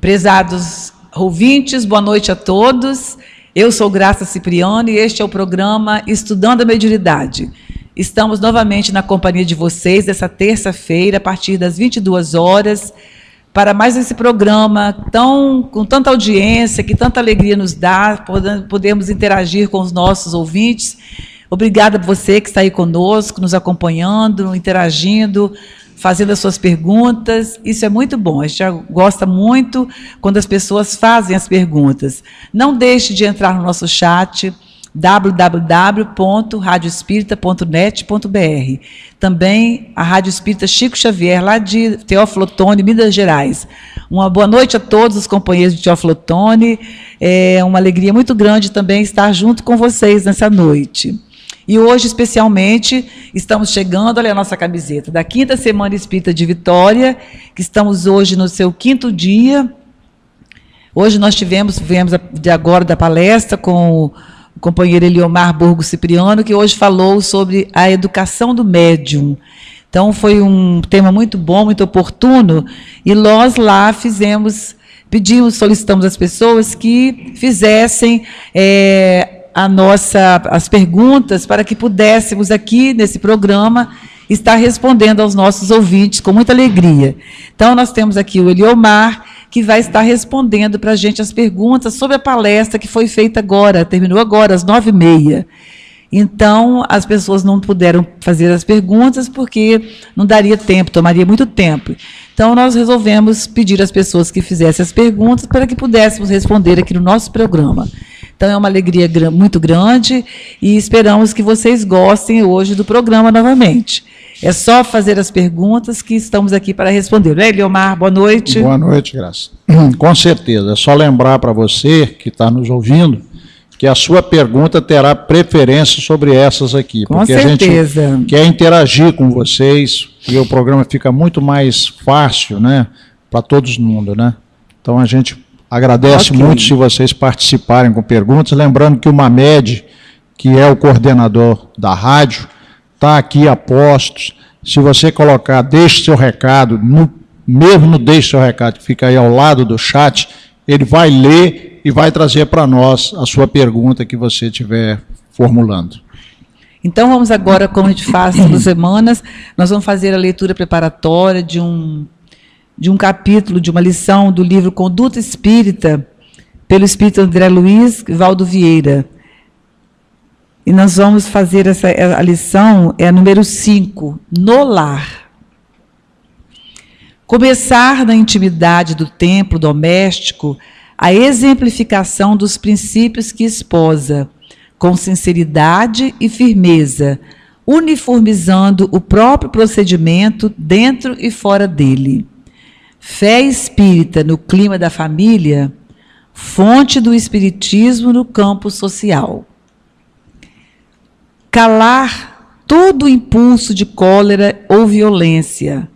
Prezados ouvintes, boa noite a todos. Eu sou Graça Cipriano e este é o programa Estudando a Mediunidade. Estamos novamente na companhia de vocês dessa terça-feira, a partir das 22 horas, para mais esse programa com tanta audiência, que tanta alegria nos dá, podemos interagir com os nossos ouvintes. Obrigada a você que está aí conosco, nos acompanhando, interagindo, fazendo as suas perguntas. Isso é muito bom, a gente já gosta muito quando as pessoas fazem as perguntas. Não deixe de entrar no nosso chat, www.radioespírita.net.br. Também a Rádio Espírita Chico Xavier, lá de Teófilo Otoni, Minas Gerais. Uma boa noite a todos os companheiros de Teófilo Otoni. É uma alegria muito grande também estar junto com vocês nessa noite. E hoje, especialmente, estamos chegando, olha a nossa camiseta, da 5ª Semana Espírita de Vitória, que estamos hoje no seu 5º dia. Hoje nós viemos de agora da palestra com o companheiro Eliomar Borgo Cipriano, que hoje falou sobre a educação do médium. Então, foi um tema muito bom, muito oportuno, e nós lá solicitamos às pessoas que fizessem as perguntas para que pudéssemos aqui, nesse programa, estar respondendo aos nossos ouvintes com muita alegria. Então, nós temos aqui o Eliomar, que vai estar respondendo para a gente as perguntas sobre a palestra que foi feita agora, terminou agora, às 9h30. Então, as pessoas não puderam fazer as perguntas porque não daria tempo, tomaria muito tempo. Então, nós resolvemos pedir às pessoas que fizessem as perguntas para que pudéssemos responder aqui no nosso programa. Então, é uma alegria muito grande e esperamos que vocês gostem hoje do programa novamente. É só fazer as perguntas que estamos aqui para responder. Eliomar, boa noite. Boa noite, Graça. Com certeza. É só lembrar para você que está nos ouvindo que a sua pergunta terá preferência sobre essas aqui. Com certeza. A gente quer interagir com vocês e o programa fica muito mais fácil, né, para todo mundo, né? Então, a gente agradece muito se vocês participarem com perguntas. Lembrando que o Mamed, que é o coordenador da rádio, está aqui a postos. Se você colocar, deixe seu recado, mesmo no deixe seu recado, que fica aí ao lado do chat, ele vai ler e vai trazer para nós a sua pergunta que você estiver formulando. Então, vamos agora, como a gente faz todas as semanas, nós vamos fazer a leitura preparatória de um capítulo, de uma lição do livro Conduta Espírita, pelo Espírito André Luiz Valdo Vieira. E nós vamos fazer a lição, é a número 5, no lar. Começar na intimidade do templo doméstico a exemplificação dos princípios que esposa, com sinceridade e firmeza, uniformizando o próprio procedimento dentro e fora dele. Fé espírita no clima da família, fonte do espiritismo no campo social. Calar todo impulso de cólera ou violência,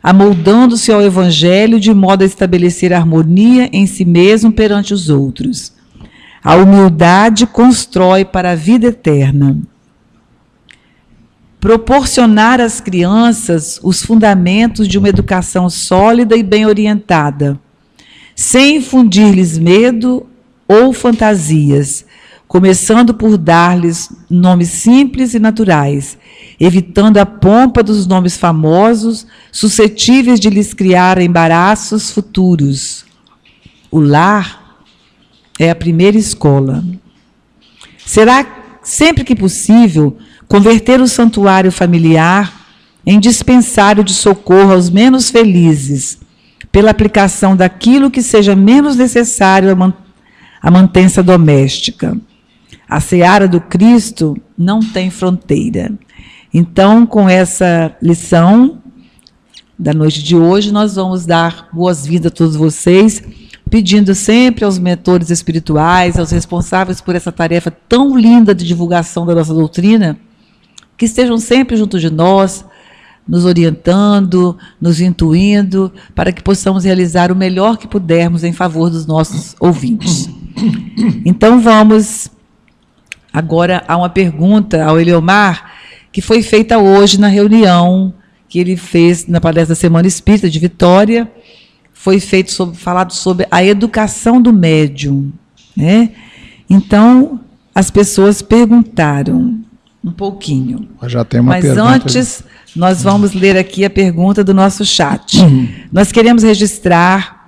amoldando-se ao Evangelho de modo a estabelecer harmonia em si mesmo perante os outros. A humildade constrói para a vida eterna. Proporcionar às crianças os fundamentos de uma educação sólida e bem orientada, sem infundir-lhes medo ou fantasias, começando por dar-lhes nomes simples e naturais, evitando a pompa dos nomes famosos, suscetíveis de lhes criar embaraços futuros. O lar é a primeira escola. Será, sempre que possível, converter o santuário familiar em dispensário de socorro aos menos felizes, pela aplicação daquilo que seja menos necessário à mantença doméstica. A seara do Cristo não tem fronteira. Então, com essa lição da noite de hoje, nós vamos dar boas-vindas a todos vocês, pedindo sempre aos mentores espirituais, aos responsáveis por essa tarefa tão linda de divulgação da nossa doutrina, que estejam sempre junto de nós, nos orientando, nos intuindo, para que possamos realizar o melhor que pudermos em favor dos nossos ouvintes. Então, vamos agora a uma pergunta ao Eliomar, que foi feita hoje na reunião que ele fez na palestra da Semana Espírita de Vitória. foi falado sobre a educação do médium, né? Então, as pessoas perguntaram um pouquinho. Já tem uma Mas pergunta. antes, nós vamos ler aqui a pergunta do nosso chat. Nós queremos registrar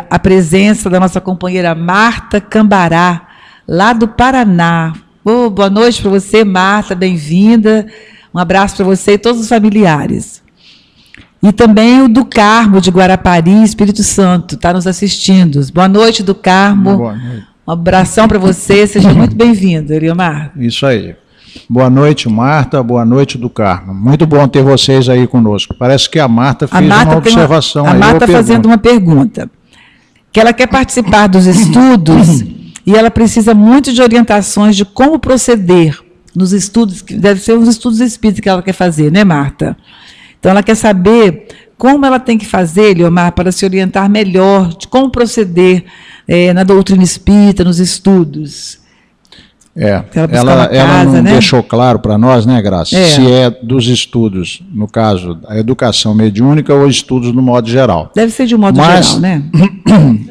a presença da nossa companheira Marta Cambará, lá do Paraná. Boa noite para você, Marta, bem-vinda. Um abraço para você e todos os familiares. E também o do Carmo, de Guarapari, Espírito Santo, está nos assistindo. Boa noite, do Carmo. Boa noite. Um abração para você, seja muito bem-vindo, Eliomar. Isso aí. Boa noite, Marta. Boa noite, do Carmo. Muito bom ter vocês aí conosco. Parece que a Marta fez uma observação aí. A Marta está fazendo uma pergunta. Que ela quer participar dos estudos e ela precisa muito de orientações de como proceder nos estudos, que deve ser os estudos espíritas que ela quer fazer, né, Marta? Então, ela quer saber como ela tem que fazer, Eliomar, para se orientar melhor de como proceder na doutrina espírita, nos estudos. Ela não deixou claro para nós, né, Graça, se é dos estudos, no caso, a educação mediúnica ou estudos no modo geral. Deve ser de um modo geral, né?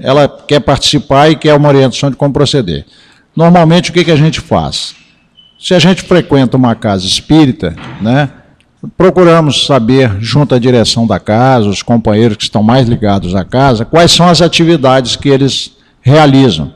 Ela quer participar e quer uma orientação de como proceder. Normalmente, o que a gente faz? Se a gente frequenta uma casa espírita, né, procuramos saber, junto à direção da casa, os companheiros que estão mais ligados à casa, quais são as atividades que eles realizam.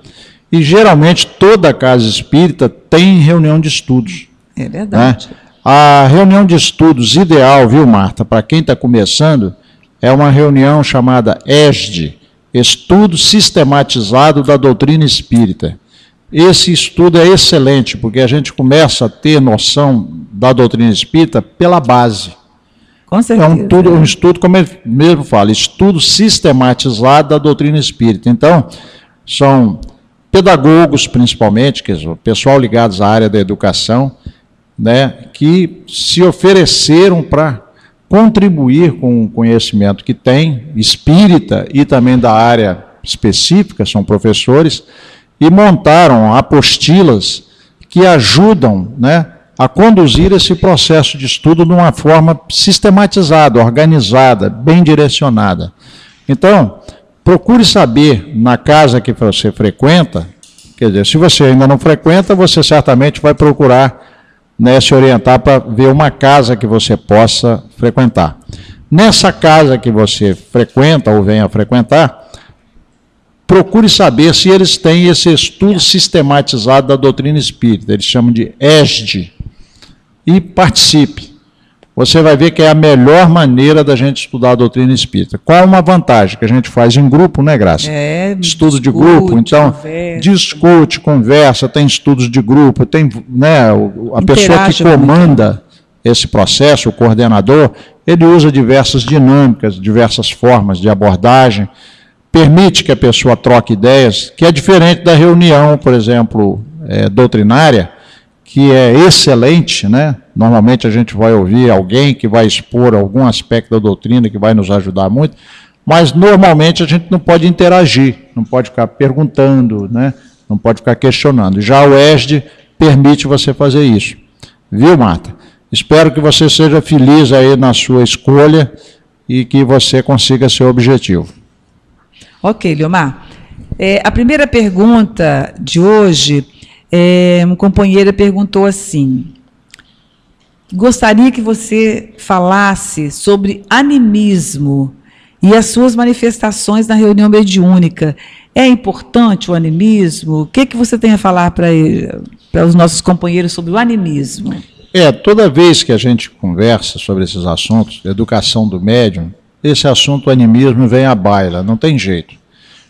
E, geralmente, toda casa espírita tem reunião de estudos. É verdade. Né? A reunião de estudos ideal, viu, Marta, para quem está começando, é uma reunião chamada ESD, Estudo Sistematizado da Doutrina Espírita. Esse estudo é excelente, porque a gente começa a ter noção da doutrina espírita pela base. Com certeza. É um estudo, como ele mesmo fala, estudo sistematizado da doutrina espírita. Então, são pedagogos, principalmente, que o pessoal ligados à área da educação, né, que se ofereceram para contribuir com o conhecimento que tem, espírita e também da área específica, são professores, e montaram apostilas que ajudam, né, a conduzir esse processo de estudo de uma forma sistematizada, organizada, bem direcionada. Então, procure saber na casa que você frequenta, quer dizer, se você ainda não frequenta, você certamente vai procurar, né, se orientar para ver uma casa que você possa frequentar. Nessa casa que você frequenta ou venha a frequentar, procure saber se eles têm esse estudo sistematizado da doutrina espírita, eles chamam de ESD, e participe. Você vai ver que é a melhor maneira da gente estudar a doutrina espírita. Qual é uma vantagem? Que a gente faz em grupo, né, Graça? Estudo de grupo, então, discute, conversa, tem estudos de grupo, tem, né, a pessoa que comanda esse processo, o coordenador, ele usa diversas dinâmicas, diversas formas de abordagem, permite que a pessoa troque ideias, que é diferente da reunião, por exemplo, doutrinária, que é excelente, né? Normalmente a gente vai ouvir alguém que vai expor algum aspecto da doutrina que vai nos ajudar muito, mas normalmente a gente não pode interagir, não pode ficar perguntando, né? Não pode ficar questionando. Já o ESD permite você fazer isso. Viu, Marta? Espero que você seja feliz aí na sua escolha e que você consiga seu objetivo. Ok, Eliomar. A primeira pergunta de hoje, uma companheira perguntou assim: gostaria que você falasse sobre animismo e as suas manifestações na reunião mediúnica. É importante o animismo? O que você tem a falar para os nossos companheiros sobre o animismo? Toda vez que a gente conversa sobre esses assuntos, educação do médium, esse assunto animismo vem à baila, não tem jeito.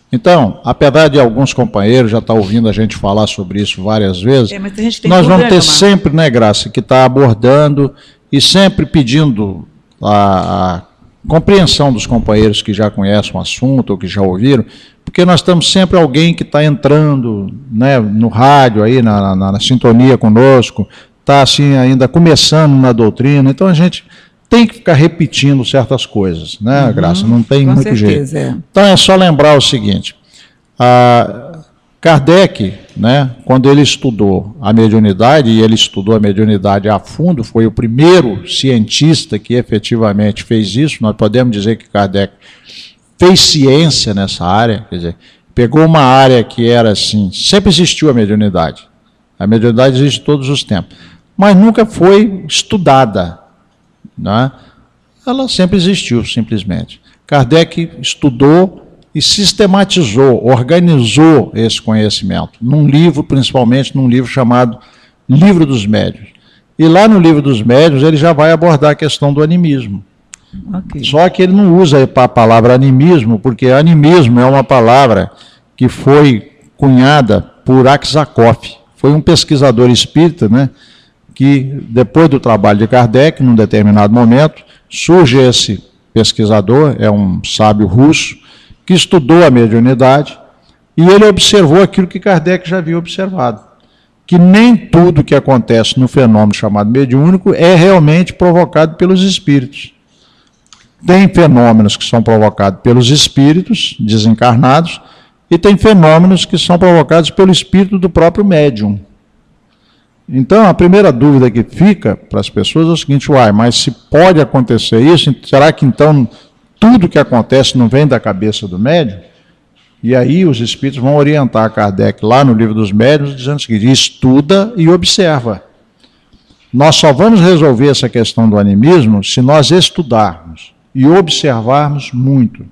Então, apesar de alguns companheiros já estar ouvindo a gente falar sobre isso várias vezes, mas a gente tem nós vamos ter sempre, né, Graça, que está abordando e sempre pedindo a compreensão dos companheiros que já conhecem o assunto ou que já ouviram, porque nós temos sempre alguém que está entrando, né, no rádio, aí, na sintonia conosco, está assim, ainda começando na doutrina, então a gente tem que ficar repetindo certas coisas, né, Graça? Não tem muito jeito. Então é só lembrar o seguinte: Kardec, né, quando ele estudou a mediunidade, e ele estudou a mediunidade a fundo, foi o primeiro cientista que efetivamente fez isso. Nós podemos dizer que Kardec fez ciência nessa área, quer dizer, pegou uma área que era assim, sempre existiu a mediunidade. A mediunidade existe todos os tempos, mas nunca foi estudada, né? Ela sempre existiu, simplesmente. Kardec estudou e sistematizou, organizou esse conhecimento, num livro, principalmente num livro chamado Livro dos Médiuns. E lá no Livro dos Médiuns ele já vai abordar a questão do animismo. Okay. Só que ele não usa a palavra animismo, porque animismo é uma palavra que foi cunhada por Aksakov. Foi um pesquisador espírita, né, que depois do trabalho de Kardec, num determinado momento, surge esse pesquisador, é um sábio russo, que estudou a mediunidade e ele observou aquilo que Kardec já havia observado, que nem tudo que acontece no fenômeno chamado mediúnico é realmente provocado pelos espíritos. Tem fenômenos que são provocados pelos espíritos desencarnados e tem fenômenos que são provocados pelo espírito do próprio médium. Então, a primeira dúvida que fica para as pessoas é o seguinte: mas se pode acontecer isso, será que então tudo que acontece não vem da cabeça do médium? E aí os espíritos vão orientar Kardec lá no Livro dos Médiuns, dizendo o seguinte: estuda e observa. Nós só vamos resolver essa questão do animismo se nós estudarmos e observarmos muito.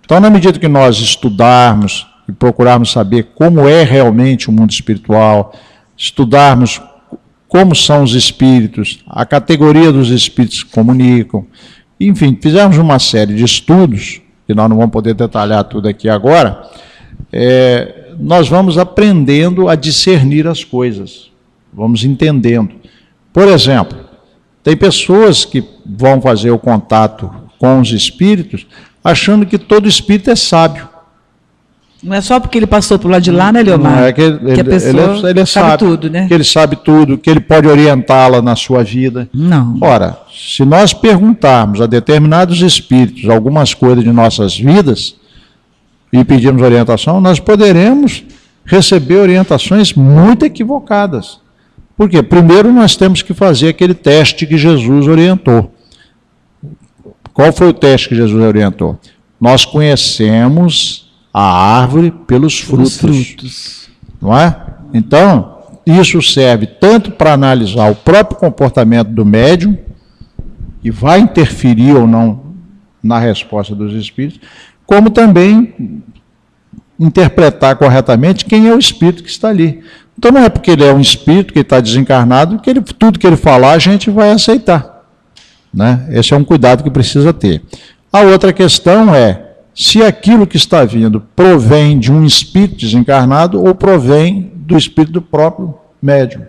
Então, na medida que nós estudarmos e procurarmos saber como é realmente o mundo espiritual, estudarmos como são os espíritos, a categoria dos espíritos que comunicam, enfim, fizermos uma série de estudos, que nós não vamos poder detalhar tudo aqui agora, nós vamos aprendendo a discernir as coisas, vamos entendendo. Por exemplo, tem pessoas que vão fazer o contato com os espíritos achando que todo espírito é sábio. Não é só porque ele passou por lá de lá, né, Leomar? Não é que a pessoa ele sabe tudo, né? Que ele sabe tudo, que ele pode orientá-la na sua vida. Não. Ora, se nós perguntarmos a determinados espíritos algumas coisas de nossas vidas e pedirmos orientação, nós poderemos receber orientações muito equivocadas. Por quê? Primeiro nós temos que fazer aquele teste que Jesus orientou. Qual foi o teste que Jesus orientou? Nós conhecemos a árvore pelos frutos. Não é? Então, isso serve tanto para analisar o próprio comportamento do médium, que vai interferir ou não na resposta dos espíritos, como também interpretar corretamente quem é o espírito que está ali. Então não é porque ele é um espírito que está desencarnado que tudo que ele falar a gente vai aceitar, né? Esse é um cuidado que precisa ter. A outra questão é se aquilo que está vindo provém de um espírito desencarnado ou provém do espírito do próprio médium.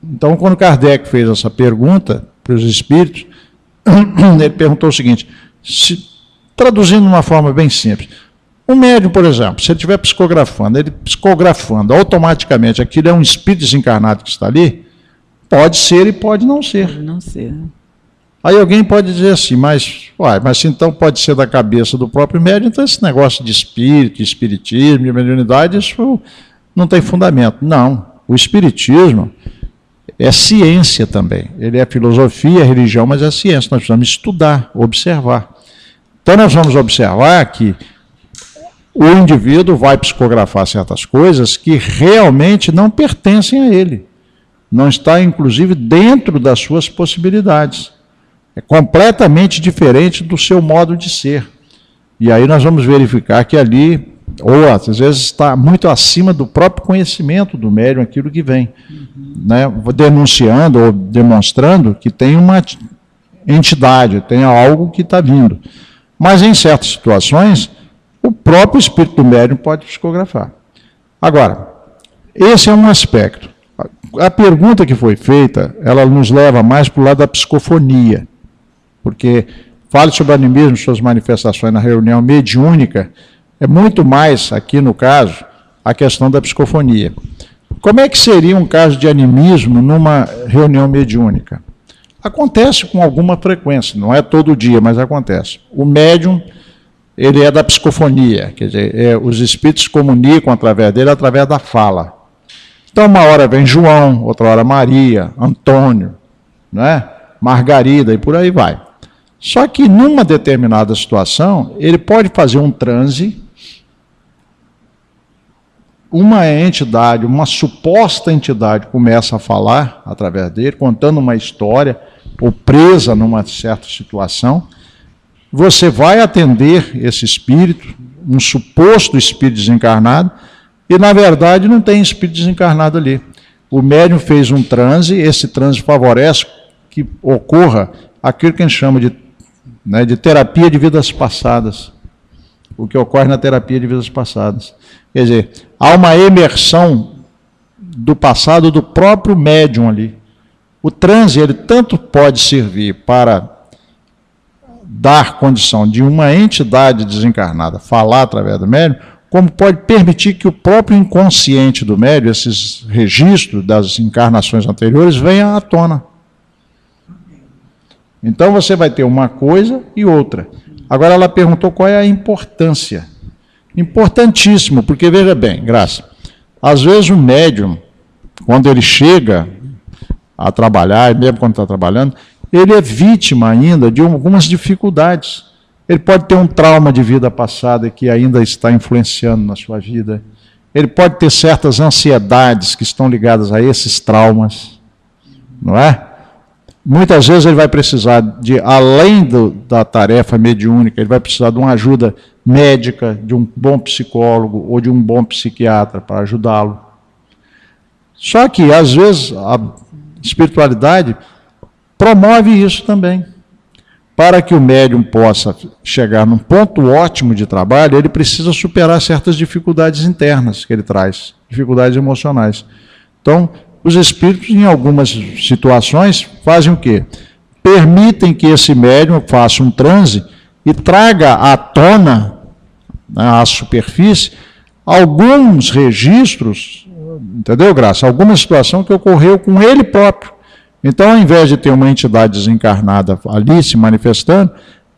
Então, quando Kardec fez essa pergunta para os espíritos, ele perguntou o seguinte, traduzindo de uma forma bem simples, um médium, por exemplo, se ele estiver psicografando, ele psicografando automaticamente aquilo é um espírito desencarnado que está ali, pode ser e pode não ser. Pode não ser. Aí alguém pode dizer assim, mas então pode ser da cabeça do próprio médium, então esse negócio de espírito, espiritismo, de mediunidade, isso não tem fundamento. Não, o espiritismo é ciência também. Ele é filosofia, é religião, mas é ciência. Nós precisamos estudar, observar. Então nós vamos observar que o indivíduo vai psicografar certas coisas que realmente não pertencem a ele. Não está, inclusive, dentro das suas possibilidades. É completamente diferente do seu modo de ser. E aí nós vamos verificar que ali, ou às vezes está muito acima do próprio conhecimento do médium aquilo que vem, né? Denunciando ou demonstrando que tem uma entidade, tem algo que está vindo. Mas em certas situações, o próprio espírito do médium pode psicografar. Agora, esse é um aspecto. A pergunta que foi feita, ela nos leva mais para o lado da psicofonia. Porque fale sobre animismo, suas manifestações na reunião mediúnica, é muito mais, aqui no caso, a questão da psicofonia. Como é que seria um caso de animismo numa reunião mediúnica? Acontece com alguma frequência, não é todo dia, mas acontece. O médium, ele é da psicofonia, quer dizer, os espíritos comunicam através dele, através da fala. Então, uma hora vem João, outra hora Maria, Antônio, né? Margarida, e por aí vai. Só que numa determinada situação, ele pode fazer um transe, uma entidade, uma suposta entidade começa a falar através dele, contando uma história, ou presa numa certa situação. Você vai atender esse espírito, um suposto espírito desencarnado, e na verdade não tem espírito desencarnado ali. O médium fez um transe, esse transe favorece que ocorra aquilo que a gente chama de terapia de vidas passadas. O que ocorre na terapia de vidas passadas. Quer dizer, há uma imersão do passado do próprio médium ali. O transe, ele tanto pode servir para dar condição de uma entidade desencarnada falar através do médium, como pode permitir que o próprio inconsciente do médium, esses registros das encarnações anteriores, venham à tona. Então você vai ter uma coisa e outra. Agora ela perguntou qual é a importância. Importantíssimo, porque veja bem, Graça, às vezes o médium, quando ele chega a trabalhar, mesmo quando está trabalhando, ele é vítima ainda de algumas dificuldades. Ele pode ter um trauma de vida passada que ainda está influenciando na sua vida. Ele pode ter certas ansiedades que estão ligadas a esses traumas, não é? Muitas vezes ele vai precisar de, além da tarefa mediúnica, ele vai precisar de uma ajuda médica, de um bom psicólogo ou de um bom psiquiatra para ajudá-lo. Só que, às vezes, a espiritualidade promove isso também. Para que o médium possa chegar num ponto ótimo de trabalho, ele precisa superar certas dificuldades internas que ele traz, dificuldades emocionais. Então, os espíritos, em algumas situações, fazem o quê? Permitem que esse médium faça um transe e traga à tona, à superfície, alguns registros, entendeu, Graça? Alguma situação que ocorreu com ele próprio. Então, ao invés de ter uma entidade desencarnada ali se manifestando,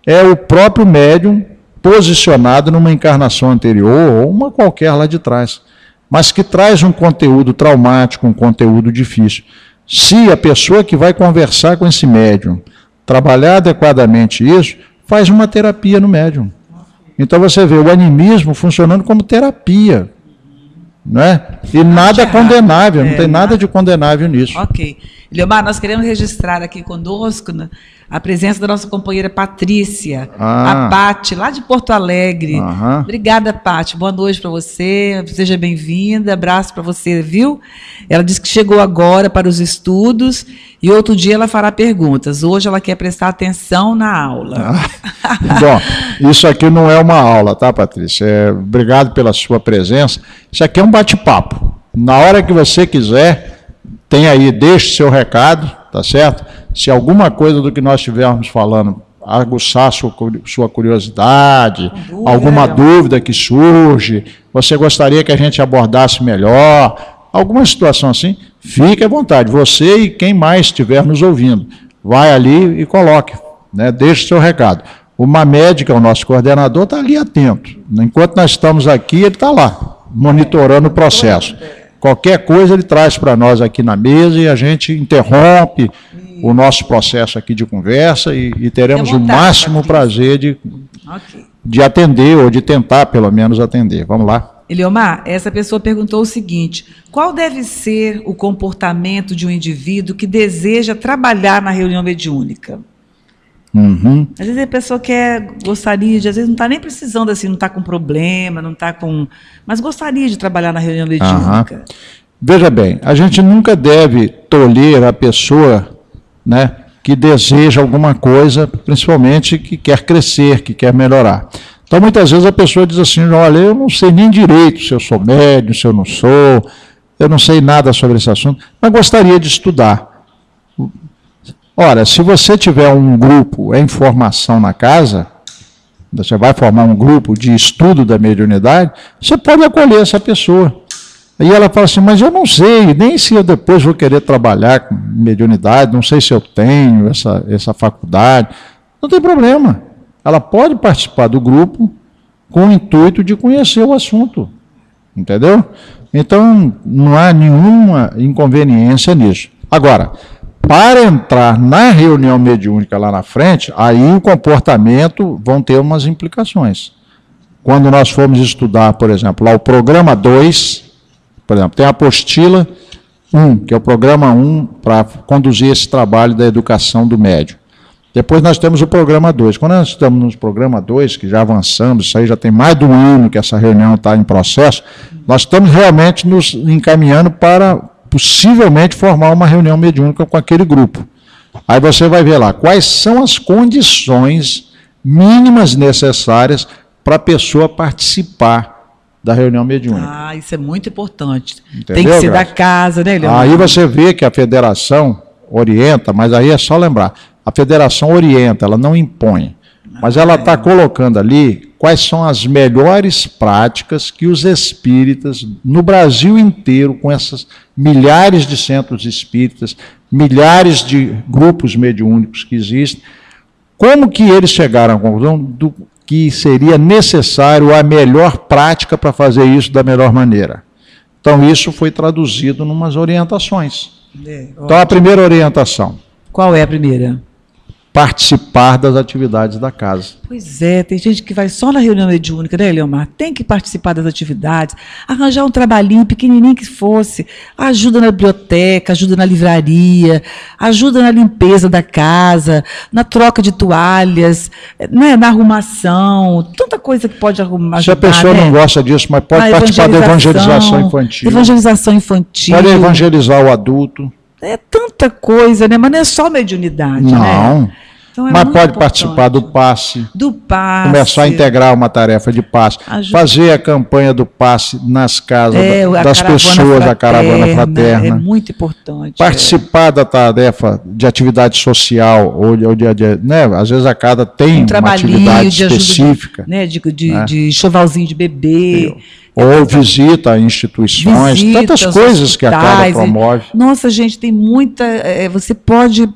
é o próprio médium posicionado numa encarnação anterior ou uma qualquer lá de trás, mas que traz um conteúdo traumático, um conteúdo difícil. Se a pessoa que vai conversar com esse médium trabalhar adequadamente isso, faz uma terapia no médium. Então você vê o animismo funcionando como terapia, não é? E nada condenável, não tem nada de condenável nisso. Ok. Eliomar, nós queremos registrar aqui conosco, né, a presença da nossa companheira Patrícia, a Pati, lá de Porto Alegre. Obrigada, Pati. Boa noite para você. Seja bem-vinda. Abraço para você, viu? Ela disse que chegou agora para os estudos e outro dia ela fará perguntas. Hoje ela quer prestar atenção na aula. Bom, isso aqui não é uma aula, tá, Patrícia? Obrigado pela sua presença. Isso aqui é um bate-papo. Na hora que você quiser, tem aí, deixe seu recado, tá certo? Se alguma coisa do que nós estivermos falando aguçar sua curiosidade, alguma dúvida que surge, você gostaria que a gente abordasse melhor, alguma situação assim, fique à vontade. Você e quem mais estiver nos ouvindo, vai ali e coloque, né? Deixe seu recado. O Mamed, que é o nosso coordenador, está ali atento. Enquanto nós estamos aqui, ele está lá, monitorando o processo. Qualquer coisa ele traz para nós aqui na mesa e a gente interrompe o nosso processo aqui de conversa e teremos o máximo prazer de atender, ou de tentar, pelo menos, atender. Vamos lá. Eliomar, essa pessoa perguntou o seguinte: qual deve ser o comportamento de um indivíduo que deseja trabalhar na reunião mediúnica? Às vezes a pessoa gostaria de, às vezes não está nem precisando assim, não está com problema, não está com, mas gostaria de trabalhar na reunião mediúnica. Veja bem, a gente nunca deve tolher a pessoa, né, que deseja alguma coisa, principalmente que quer crescer, que quer melhorar. Então muitas vezes a pessoa diz assim: olha, eu não sei nem direito se eu sou médium, se eu não sou, eu não sei nada sobre esse assunto, mas gostaria de estudar. Ora, se você tiver um grupo em formação na casa, você vai formar um grupo de estudo da mediunidade, você pode acolher essa pessoa. Aí ela fala assim: mas eu não sei, nem se eu depois vou querer trabalhar com mediunidade, não sei se eu tenho essa faculdade. Não tem problema. Ela pode participar do grupo com o intuito de conhecer o assunto. Entendeu? Então, não há nenhuma inconveniência nisso. Agora, Para entrar na reunião mediúnica lá na frente, aí o comportamento vão ter umas implicações. Quando nós formos estudar, por exemplo, lá o programa 2, por exemplo, tem a apostila 1, que é o programa 1 para conduzir esse trabalho da educação do médium. Depois nós temos o programa 2. Quando nós estamos no programa 2, que já avançamos, isso aí já tem mais de um ano que essa reunião está em processo, nós estamos realmente nos encaminhando para possivelmente formar uma reunião mediúnica com aquele grupo. Aí você vai ver lá quais são as condições mínimas necessárias para a pessoa participar da reunião mediúnica. Ah, isso é muito importante. Entendeu, tem que ser Graça? da casa, né, Leonardo? Aí você vê que a federação orienta, mas aí é só lembrar, a federação orienta, ela não impõe. Mas ela está colocando ali quais são as melhores práticas que os espíritas, no Brasil inteiro, com essas milhares de centros espíritas, milhares de grupos mediúnicos que existem, como que eles chegaram à conclusão do que seria necessário a melhor prática para fazer isso da melhor maneira. Então, isso foi traduzido em umas orientações. Então, a primeira orientação. Qual é a primeira? Participar das atividades da casa. Pois é, tem gente que vai só na reunião mediúnica, né, Leomar? Tem que participar das atividades, arranjar um trabalhinho pequenininho que fosse, ajuda na biblioteca, ajuda na livraria, ajuda na limpeza da casa, na troca de toalhas, né, na arrumação, tanta coisa que pode arrumar. Se a pessoa não gosta disso, mas pode participar da evangelização infantil. Evangelização infantil. Pode evangelizar o adulto. É tanta coisa, né? Mas não é só mediunidade, não. Né? Então, mas pode participar do passe. Do passe. Começar a integrar uma tarefa de passe. Fazer a campanha do passe nas casas das pessoas, a caravana fraterna. É muito importante. Participar da tarefa de atividade social, ou né? Às vezes a casa tem uma atividade específica. De enxovalzinho de bebê. Ou visita a instituições, tantas coisas que a casa promove. Nossa, gente, tem muita... você pode...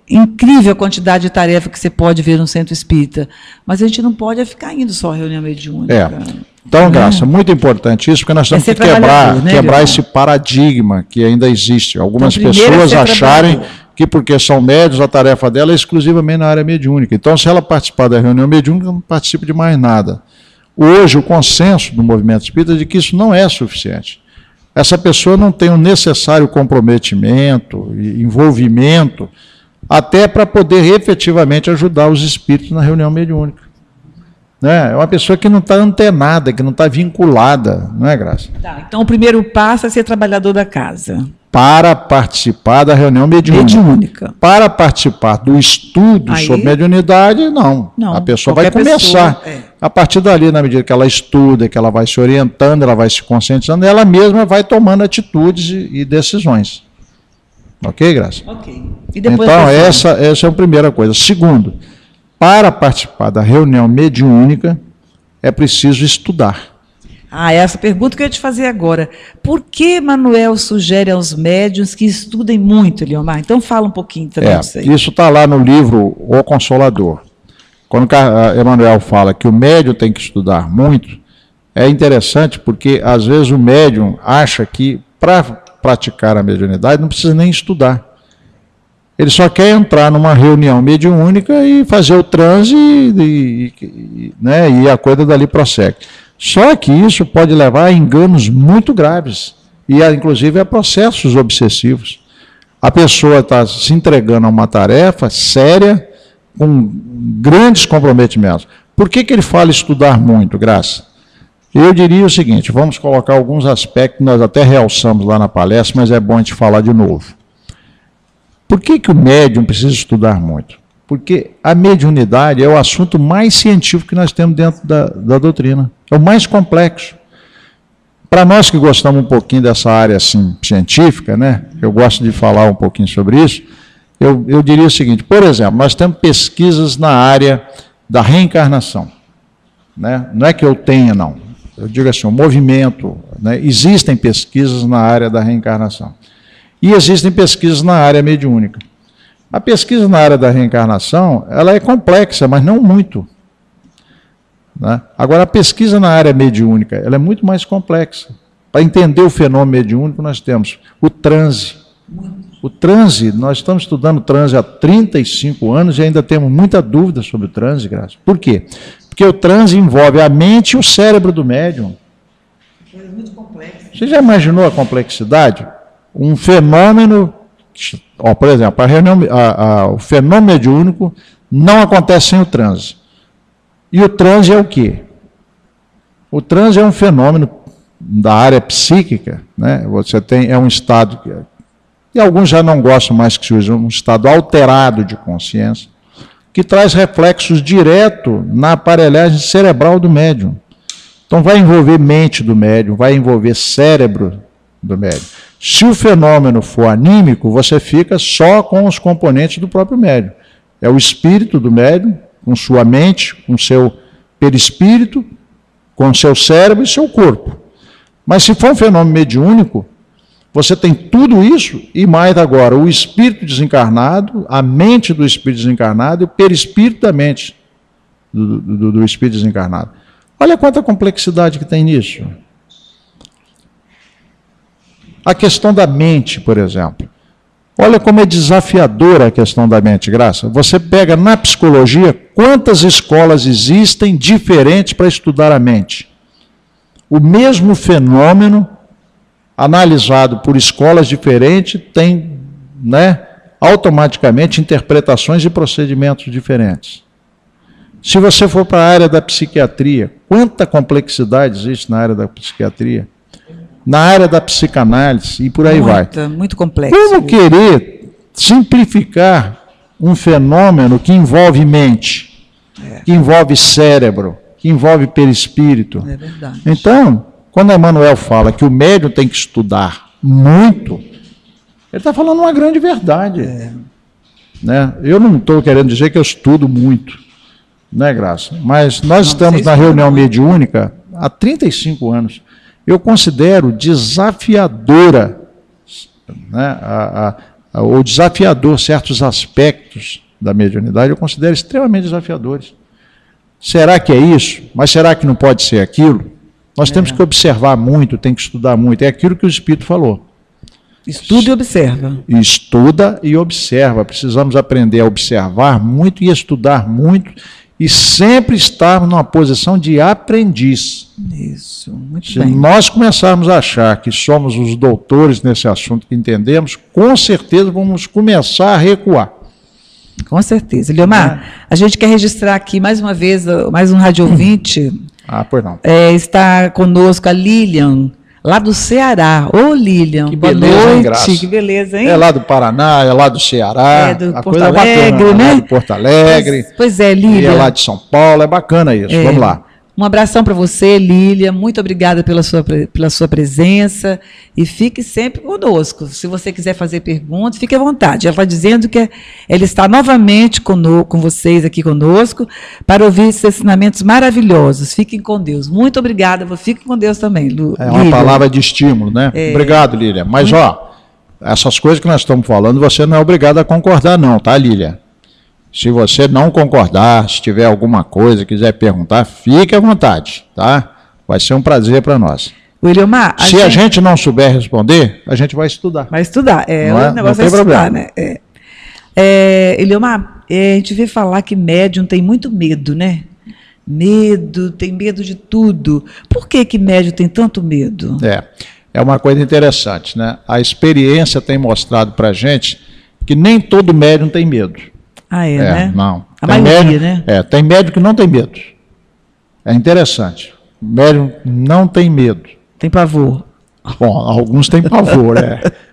incrível a quantidade de tarefa que você pode ver no centro espírita, mas a gente não pode ficar indo só à reunião mediúnica. Então, Graça, muito importante isso, porque nós temos que quebrar esse paradigma que ainda existe. Algumas pessoas acharem que porque são médios, a tarefa dela é exclusivamente na área mediúnica. Então, se ela participar da reunião mediúnica, não participa de mais nada. Hoje, o consenso do movimento espírita é de que isso não é suficiente. Essa pessoa não tem o necessário comprometimento, envolvimento, até para poder efetivamente ajudar os espíritos na reunião mediúnica. Né? É uma pessoa que não está antenada, que não está vinculada, não é, Graça? Tá, então, o primeiro passo é ser trabalhador da casa. Para participar da reunião mediúnica. Para participar do estudo sobre mediunidade, não. A pessoa vai começar. A partir dali, na medida que ela estuda, que ela vai se orientando, ela vai se conscientizando, ela mesma vai tomando atitudes e decisões. Ok, Graça? Ok. E depois então, essa é a primeira coisa. Segundo, para participar da reunião mediúnica, é preciso estudar. Essa pergunta que eu ia te fazer agora. Por que Manuel sugere aos médiuns que estudem muito, Leomar? Então fala um pouquinho também disso aí. Isso está lá no livro O Consolador. Quando Emmanuel fala que o médium tem que estudar muito, é interessante porque, às vezes, o médium acha que, para praticar a mediunidade, não precisa nem estudar. Ele só quer entrar numa reunião mediúnica e fazer o transe né, e a coisa dali prossegue. Só que isso pode levar a enganos muito graves e, inclusive, a processos obsessivos. A pessoa está se entregando a uma tarefa séria, com grandes comprometimentos. Por que ele fala estudar muito, Graça? Eu diria o seguinte, vamos colocar alguns aspectos, nós até realçamos lá na palestra, mas é bom a gente falar de novo. Por que o médium precisa estudar muito? Porque a mediunidade é o assunto mais científico que nós temos dentro da doutrina. É o mais complexo. Para nós que gostamos um pouquinho dessa área assim, científica, né? Eu gosto de falar um pouquinho sobre isso, eu diria o seguinte, por exemplo, nós temos pesquisas na área da reencarnação. Né? Não é que eu tenha, não. Eu digo assim, o movimento, né? Existem pesquisas na área da reencarnação. E existem pesquisas na área mediúnica. A pesquisa na área da reencarnação, ela é complexa, mas não muito. Né? Agora, a pesquisa na área mediúnica, ela é muito mais complexa. Para entender o fenômeno mediúnico, nós temos o transe. O transe, nós estamos estudando transe há 35 anos e ainda temos muita dúvida sobre o transe, Graça. Por quê? Porque o transe envolve a mente e o cérebro do médium. É muito complexo. Você já imaginou a complexidade? Um fenômeno, por exemplo, o fenômeno mediúnico não acontece sem o transe. E o transe é o quê? O transe é um fenômeno da área psíquica, né? Você é um estado e alguns já não gostam mais que se use, um estado alterado de consciência, que traz reflexos direto na aparelhagem cerebral do médium. Então vai envolver mente do médium, vai envolver cérebro do médium. Se o fenômeno for anímico, você fica só com os componentes do próprio médium. É o espírito do médium, com sua mente, com seu perispírito, com seu cérebro e seu corpo. Mas se for um fenômeno mediúnico, você tem tudo isso e mais agora o espírito desencarnado, a mente do espírito desencarnado e o perispírito da mente do espírito desencarnado. Olha quanta complexidade que tem nisso. A questão da mente, por exemplo. Olha como é desafiadora a questão da mente, Graça. Você pega na psicologia quantas escolas existem diferentes para estudar a mente. O mesmo fenômeno, analisado por escolas diferentes, tem, automaticamente interpretações e procedimentos diferentes. Se você for para a área da psiquiatria, quanta complexidade existe na área da psiquiatria? Na área da psicanálise e por aí vai. Muito complexo. Como querer simplificar um fenômeno que envolve mente, que envolve cérebro, que envolve perispírito? É verdade. Então, quando Emmanuel fala que o médium tem que estudar muito, ele está falando uma grande verdade. Né? Eu não estou querendo dizer que eu estudo muito, né, Graça? Mas nós estamos na reunião mediúnica há 35 anos. Eu considero desafiadora, ou desafiador certos aspectos da mediunidade, eu considero extremamente desafiadores. Será que é isso? Mas será que não pode ser aquilo? Nós temos que observar muito, tem que estudar muito. É aquilo que o Espírito falou. Estuda e observa. Estuda e observa. Precisamos aprender a observar muito e estudar muito e sempre estar numa posição de aprendiz. Isso, muito Se bem. nós começarmos a achar que somos os doutores nesse assunto que entendemos, com certeza vamos começar a recuar. Com certeza. Eliomar, a gente quer registrar aqui mais uma vez, mais um rádio ouvinte. Pois não. Está conosco a Lilian, lá do Ceará. Ô, Lilian, Que boa beleza, hein, noite. Graça? Que beleza, hein? É lá do Paraná, é lá do Ceará. É do a Porto coisa Alegre, bacana, né? É do Porto Alegre. Pois é, E Lilian. é lá de São Paulo, é bacana isso. Vamos lá. Um abração para você, Lília. Muito obrigada pela sua presença. E fique sempre conosco. Se você quiser fazer perguntas, fique à vontade. Ela está dizendo que ela está novamente com vocês aqui conosco para ouvir esses ensinamentos maravilhosos. Fiquem com Deus. Muito obrigada. Fiquem com Deus também, Lília. É uma palavra de estímulo, né? Obrigado, Lília. Mas, essas coisas que nós estamos falando, você não é obrigado a concordar, não, tá, Lília? Se você não concordar, se tiver alguma coisa, quiser perguntar, fique à vontade, tá? Vai ser um prazer para nós. Eliomar, se a gente não souber responder, a gente vai estudar. Vai estudar, o negócio é estudar, né? Eliomar, a gente vê falar que médium tem muito medo, né? Tem medo de tudo. Por que médium tem tanto medo? É uma coisa interessante, né? A experiência tem mostrado para a gente que nem todo médium tem medo. Né? Não. A maioria, né? Tem médium que não tem medo. É interessante. O médium não tem medo. Tem pavor. Bom, alguns têm pavor,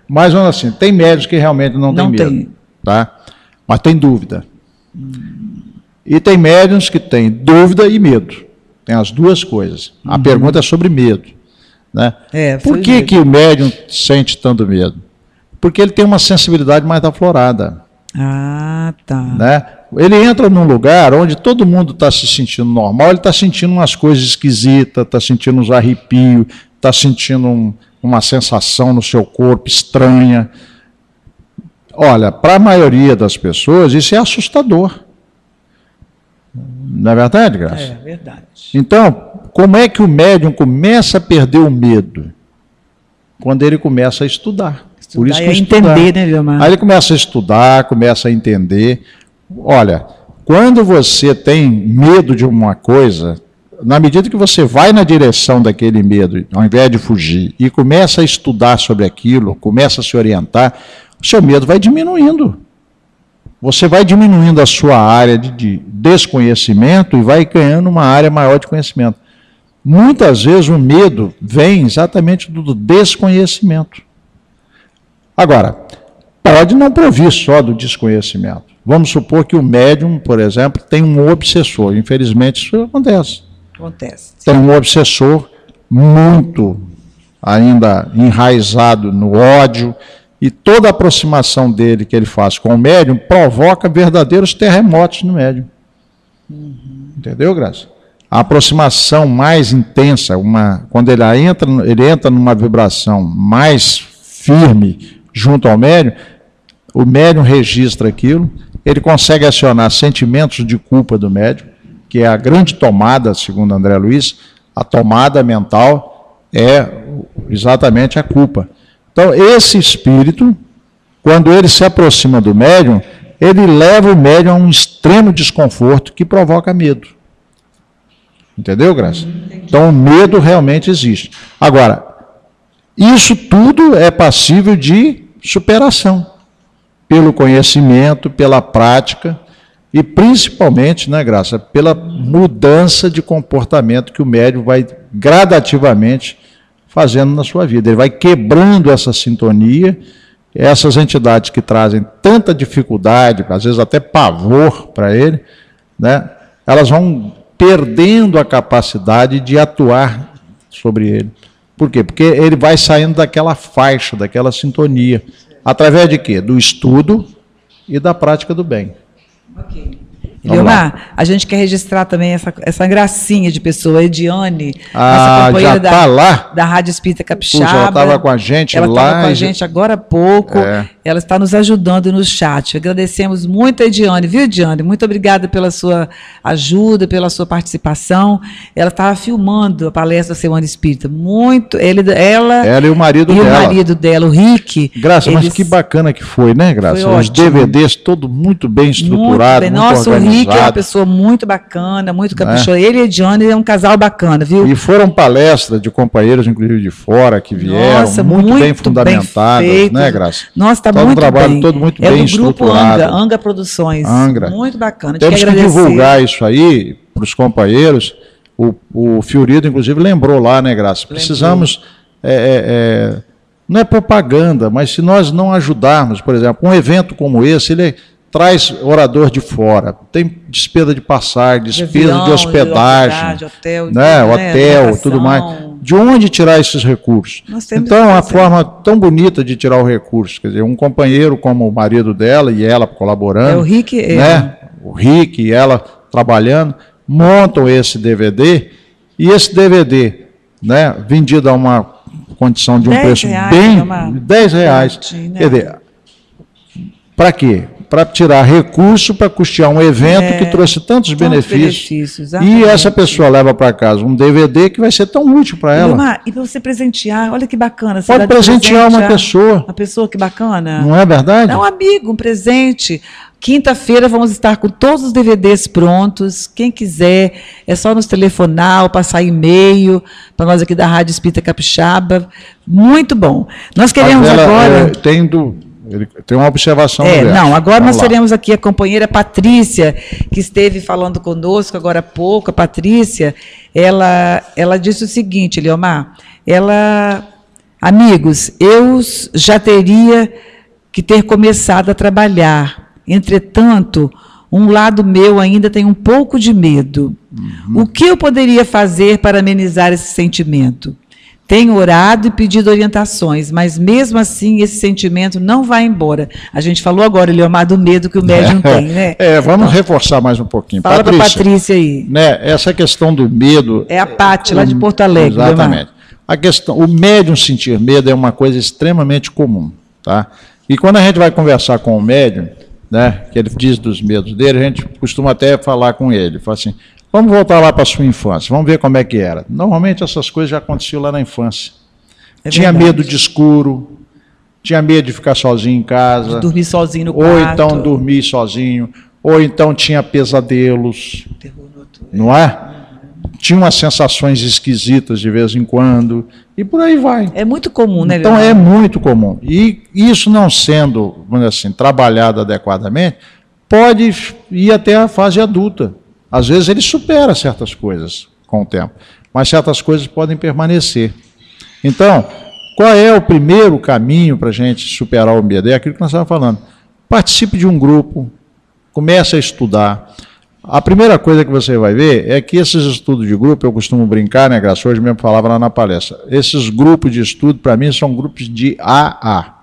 Mas, assim, tem médios que realmente não têm medo. Tá? Mas tem dúvida. E tem médiums que têm dúvida e medo. Tem as duas coisas. A pergunta é sobre medo. Né? Por que o médium sente tanto medo? Porque ele tem uma sensibilidade mais aflorada. Tá. Né? Ele entra num lugar onde todo mundo está se sentindo normal, ele está sentindo umas coisas esquisitas, está sentindo uns arrepios, está sentindo uma sensação no seu corpo estranha. Olha, para a maioria das pessoas, isso é assustador. Não é verdade, Graça? É verdade. Então, como é que o médium começa a perder o medo? quando ele começa a estudar. Por isso que entender, né, Leomar? Aí ele começa a estudar, começa a entender. Olha, quando você tem medo de uma coisa, na medida que você vai na direção daquele medo, ao invés de fugir, e começa a estudar sobre aquilo, começa a se orientar, o seu medo vai diminuindo. Você vai diminuindo a sua área de desconhecimento e vai ganhando uma área maior de conhecimento. Muitas vezes o medo vem exatamente do desconhecimento. Agora, pode não provir só do desconhecimento. Vamos supor que o médium, por exemplo, tem um obsessor. Infelizmente, isso acontece. Tem um obsessor muito ainda enraizado no ódio, e toda a aproximação dele que ele faz com o médium provoca verdadeiros terremotos no médium. Entendeu, Graça? A aproximação mais intensa, quando ele entra numa vibração mais firme junto ao médium, o médium registra aquilo, ele consegue acionar sentimentos de culpa do médium, que é a grande tomada, segundo André Luiz, a tomada mental é exatamente a culpa. Então, esse espírito, quando ele se aproxima do médium, ele leva o médium a um extremo desconforto que provoca medo. Entendeu, Graça? Então, o medo realmente existe. Agora, isso tudo é passível de superação, pelo conhecimento, pela prática, e principalmente, né, Graça, pela mudança de comportamento que o médium vai gradativamente fazendo na sua vida. Ele vai quebrando essa sintonia, essas entidades que trazem tanta dificuldade, às vezes até pavor para ele, né, elas vão perdendo a capacidade de atuar sobre ele. Por quê? Porque ele vai saindo daquela faixa, daquela sintonia. Através de quê? Do estudo e da prática do bem. Ok. Leomar, a gente quer registrar também essa gracinha de pessoa, Ediane, nossa companheira da Rádio Espírita Capixaba. Puxa, ela estava com a gente lá. Ela estava com a gente agora há pouco. Ela está nos ajudando no chat. Agradecemos muito a Ediane, viu, Ediane? Muito obrigada pela sua ajuda, pela sua participação. Ela estava filmando a palestra da Semana Espírita. Ela e o marido dela. E o marido dela, o Rick. Graça, mas que bacana que foi, né, Graça? Os DVDs todos muito bem estruturados, muito Nossa, o Rick é uma pessoa muito bacana, muito caprichosa. Ele e a Ediane é um casal bacana, viu? E foram palestras de companheiros, inclusive de fora, que vieram, nossa, muito bem fundamentadas, né, Graça? Nossa, está muito trabalho bem. Todo muito bem estruturado. Anga Produções. Muito bacana. Temos que divulgar isso aí para os companheiros. O Fiorido, inclusive, lembrou lá, né, Graça? Precisamos... não é propaganda, mas se nós não ajudarmos, por exemplo, um evento como esse, ele traz orador de fora, tem despesa de passagem, despesa de hospedagem, hotel, tudo mais. De onde tirar esses recursos? Então, é uma forma tão bonita de tirar o recurso. Quer dizer, um companheiro como o marido dela e ela colaborando, o Rick, né? O Rick e ela trabalhando, montam esse DVD, e esse DVD, né, vendido a uma condição de um preço bem... R$10. Quer dizer, para quê? Para tirar recurso para custear um evento que trouxe tantos benefícios. E essa pessoa leva para casa um DVD que vai ser tão útil para ela. E para você presentear, olha que bacana. Você pode presentear uma pessoa. Uma pessoa, que bacana. Não é verdade? É um amigo, um presente. Quinta-feira vamos estar com todos os DVDs prontos. Quem quiser, é só nos telefonar ou passar e-mail para nós aqui da Rádio Espírita Capixaba. Muito bom. Nós queremos agora... Tem uma observação. Agora nós teremos aqui a companheira Patrícia, que esteve falando conosco agora há pouco. A Patrícia, ela disse o seguinte, Leomar, amigos, eu já teria que ter começado a trabalhar, entretanto, um lado meu ainda tem um pouco de medo. O que eu poderia fazer para amenizar esse sentimento? Tenho orado e pedido orientações, mas mesmo assim esse sentimento não vai embora. A gente falou agora, Leomar, do medo que o médium tem, né? Vamos reforçar mais um pouquinho. Fala para a Patrícia aí. Né, essa questão do medo... É a Pati, lá de Porto Alegre. Exatamente. O médium sentir medo é uma coisa extremamente comum, tá? E quando a gente vai conversar com o médium, né, que ele diz dos medos dele, a gente costuma até falar com ele, fala assim... Vamos voltar lá para a sua infância, vamos ver como é que era. Normalmente essas coisas já aconteciam lá na infância. Tinha medo de escuro, tinha medo de ficar sozinho em casa. De dormir sozinho no quarto. Ou então dormir sozinho, ou então tinha pesadelos, não é? Tinha umas sensações esquisitas de vez em quando, e por aí vai. É muito comum, né, Então Leonardo? é muito comum. E isso não sendo, vamos dizer assim, trabalhado adequadamente, pode ir até a fase adulta. Às vezes ele supera certas coisas com o tempo, mas certas coisas podem permanecer. Então, qual é o primeiro caminho para a gente superar o medo? É aquilo que nós estávamos falando. Participe de um grupo, comece a estudar. A primeira coisa que você vai ver é que esses estudos de grupo, eu costumo brincar, né, Graça? Hoje mesmo falava lá na palestra. Esses grupos de estudo, para mim, são grupos de AA.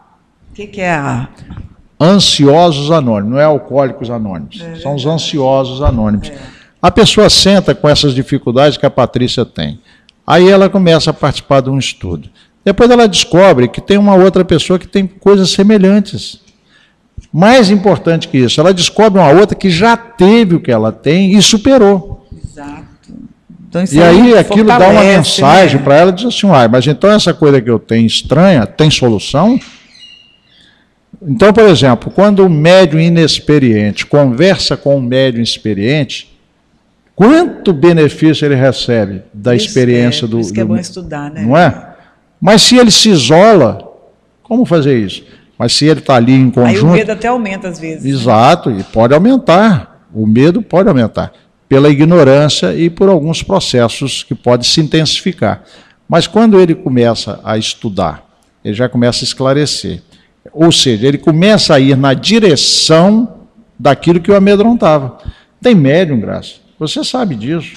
O que é AA? Ansiosos anônimos, não é alcoólicos anônimos. São os ansiosos anônimos. A pessoa senta com essas dificuldades que a Patrícia tem. Aí ela começa a participar de um estudo. Depois ela descobre que tem uma outra pessoa que tem coisas semelhantes. Mais importante que isso, ela descobre uma outra que já teve o que ela tem e superou. Exato. Então, isso e aí aquilo dá uma mensagem, né, para ela, diz assim, mas então essa coisa que eu tenho estranha, tem solução? Então, por exemplo, quando o médium inexperiente conversa com o médium experiente, quanto benefício ele recebe da experiência do... Isso que é bom estudar, né? Não é? Mas se ele se isola, como fazer isso? Mas se ele está ali em conjunto... Aí o medo até aumenta às vezes. Exato, e pode aumentar. O medo pode aumentar. Pela ignorância e por alguns processos que podem se intensificar. Mas quando ele começa a estudar, ele já começa a esclarecer. Ou seja, ele começa a ir na direção daquilo que o amedrontava. Tem médium, Graça, você sabe disso.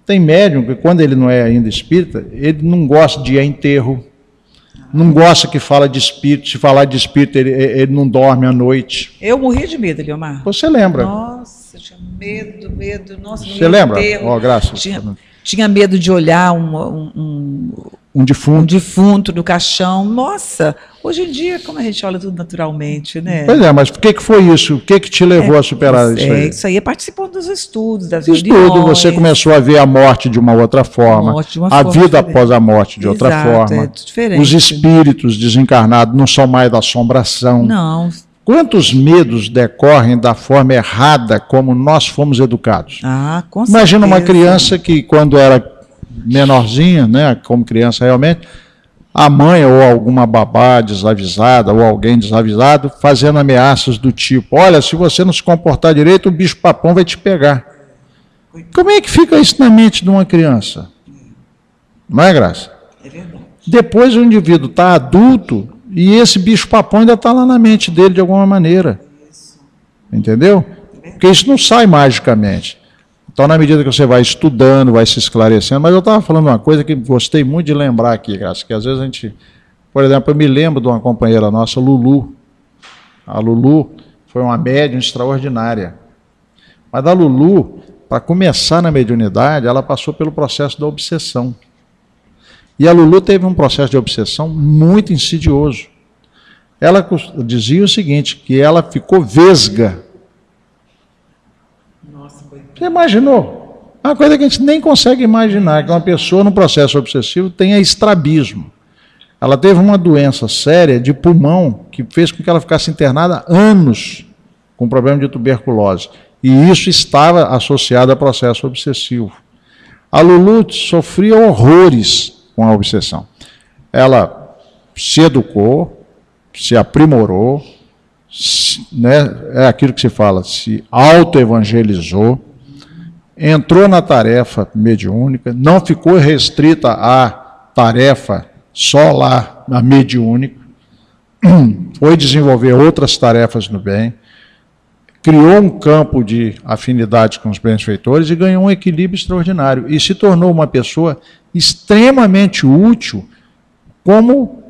Tem médium que quando ele não é ainda espírita, ele não gosta de ir a enterro, não gosta que fala de espírito, se falar de espírito ele não dorme à noite. Eu morri de medo, Eliomar. Você lembra? Nossa, eu tinha medo, nossa. Você lembra? Ó, Graça. Tinha medo de olhar um defunto no caixão. Nossa, hoje em dia, como a gente olha tudo naturalmente, né? Pois é, mas por que foi isso? O que te levou a superar isso aí? Isso aí é participando dos estudos, das reuniões. Você começou a ver a morte de uma outra forma, a vida após a morte de outra forma. É diferente. Os espíritos desencarnados não são mais da assombração. Não. Quantos medos decorrem da forma errada como nós fomos educados? Com Imagina uma criança que, quando era menorzinha, né, como criança realmente, a mãe ou alguma babá desavisada ou alguém desavisado fazendo ameaças do tipo, olha, se você não se comportar direito, o bicho-papão vai te pegar. Como é que fica isso na mente de uma criança? Não é, Graça? É verdade. Depois o indivíduo está adulto e esse bicho-papão ainda está lá na mente dele de alguma maneira. Entendeu? Porque isso não sai magicamente. Então, na medida que você vai estudando, vai se esclarecendo, mas eu estava falando uma coisa que gostei muito de lembrar aqui, Graça, que às vezes a gente, por exemplo, eu me lembro de uma companheira nossa, Lulu. A Lulu foi uma médium extraordinária. Mas a Lulu, para começar na mediunidade, ela passou pelo processo da obsessão. E a Lulu teve um processo de obsessão muito insidioso. Ela dizia o seguinte, que ela ficou vesga. Você imaginou? É uma coisa que a gente nem consegue imaginar, que uma pessoa no processo obsessivo tenha estrabismo. Ela teve uma doença séria de pulmão que fez com que ela ficasse internada anos com problema de tuberculose. E isso estava associado a processo obsessivo. A Lulu sofria horrores com a obsessão. Ela se educou, se aprimorou, né, é aquilo que se fala, se autoevangelizou, entrou na tarefa mediúnica, não ficou restrita à tarefa só lá na mediúnica, foi desenvolver outras tarefas no bem, criou um campo de afinidade com os benfeitores e ganhou um equilíbrio extraordinário e se tornou uma pessoa extremamente útil como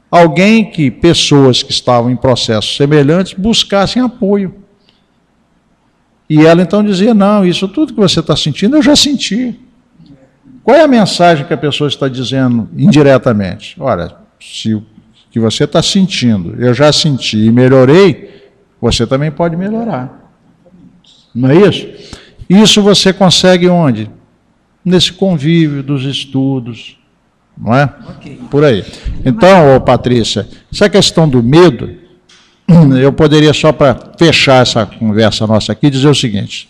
alguém que pessoas que estavam em processos semelhantes buscassem apoio. E ela então dizia, não, isso tudo que você está sentindo eu já senti. Qual é a mensagem que a pessoa está dizendo indiretamente? Olha, se o que você está sentindo eu já senti e melhorei, você também pode melhorar. Não é isso? Isso você consegue onde? Nesse convívio dos estudos, não é? Okay. Por aí. Então, Patrícia, essa questão do medo, eu poderia, só para fechar essa conversa nossa aqui, dizer o seguinte: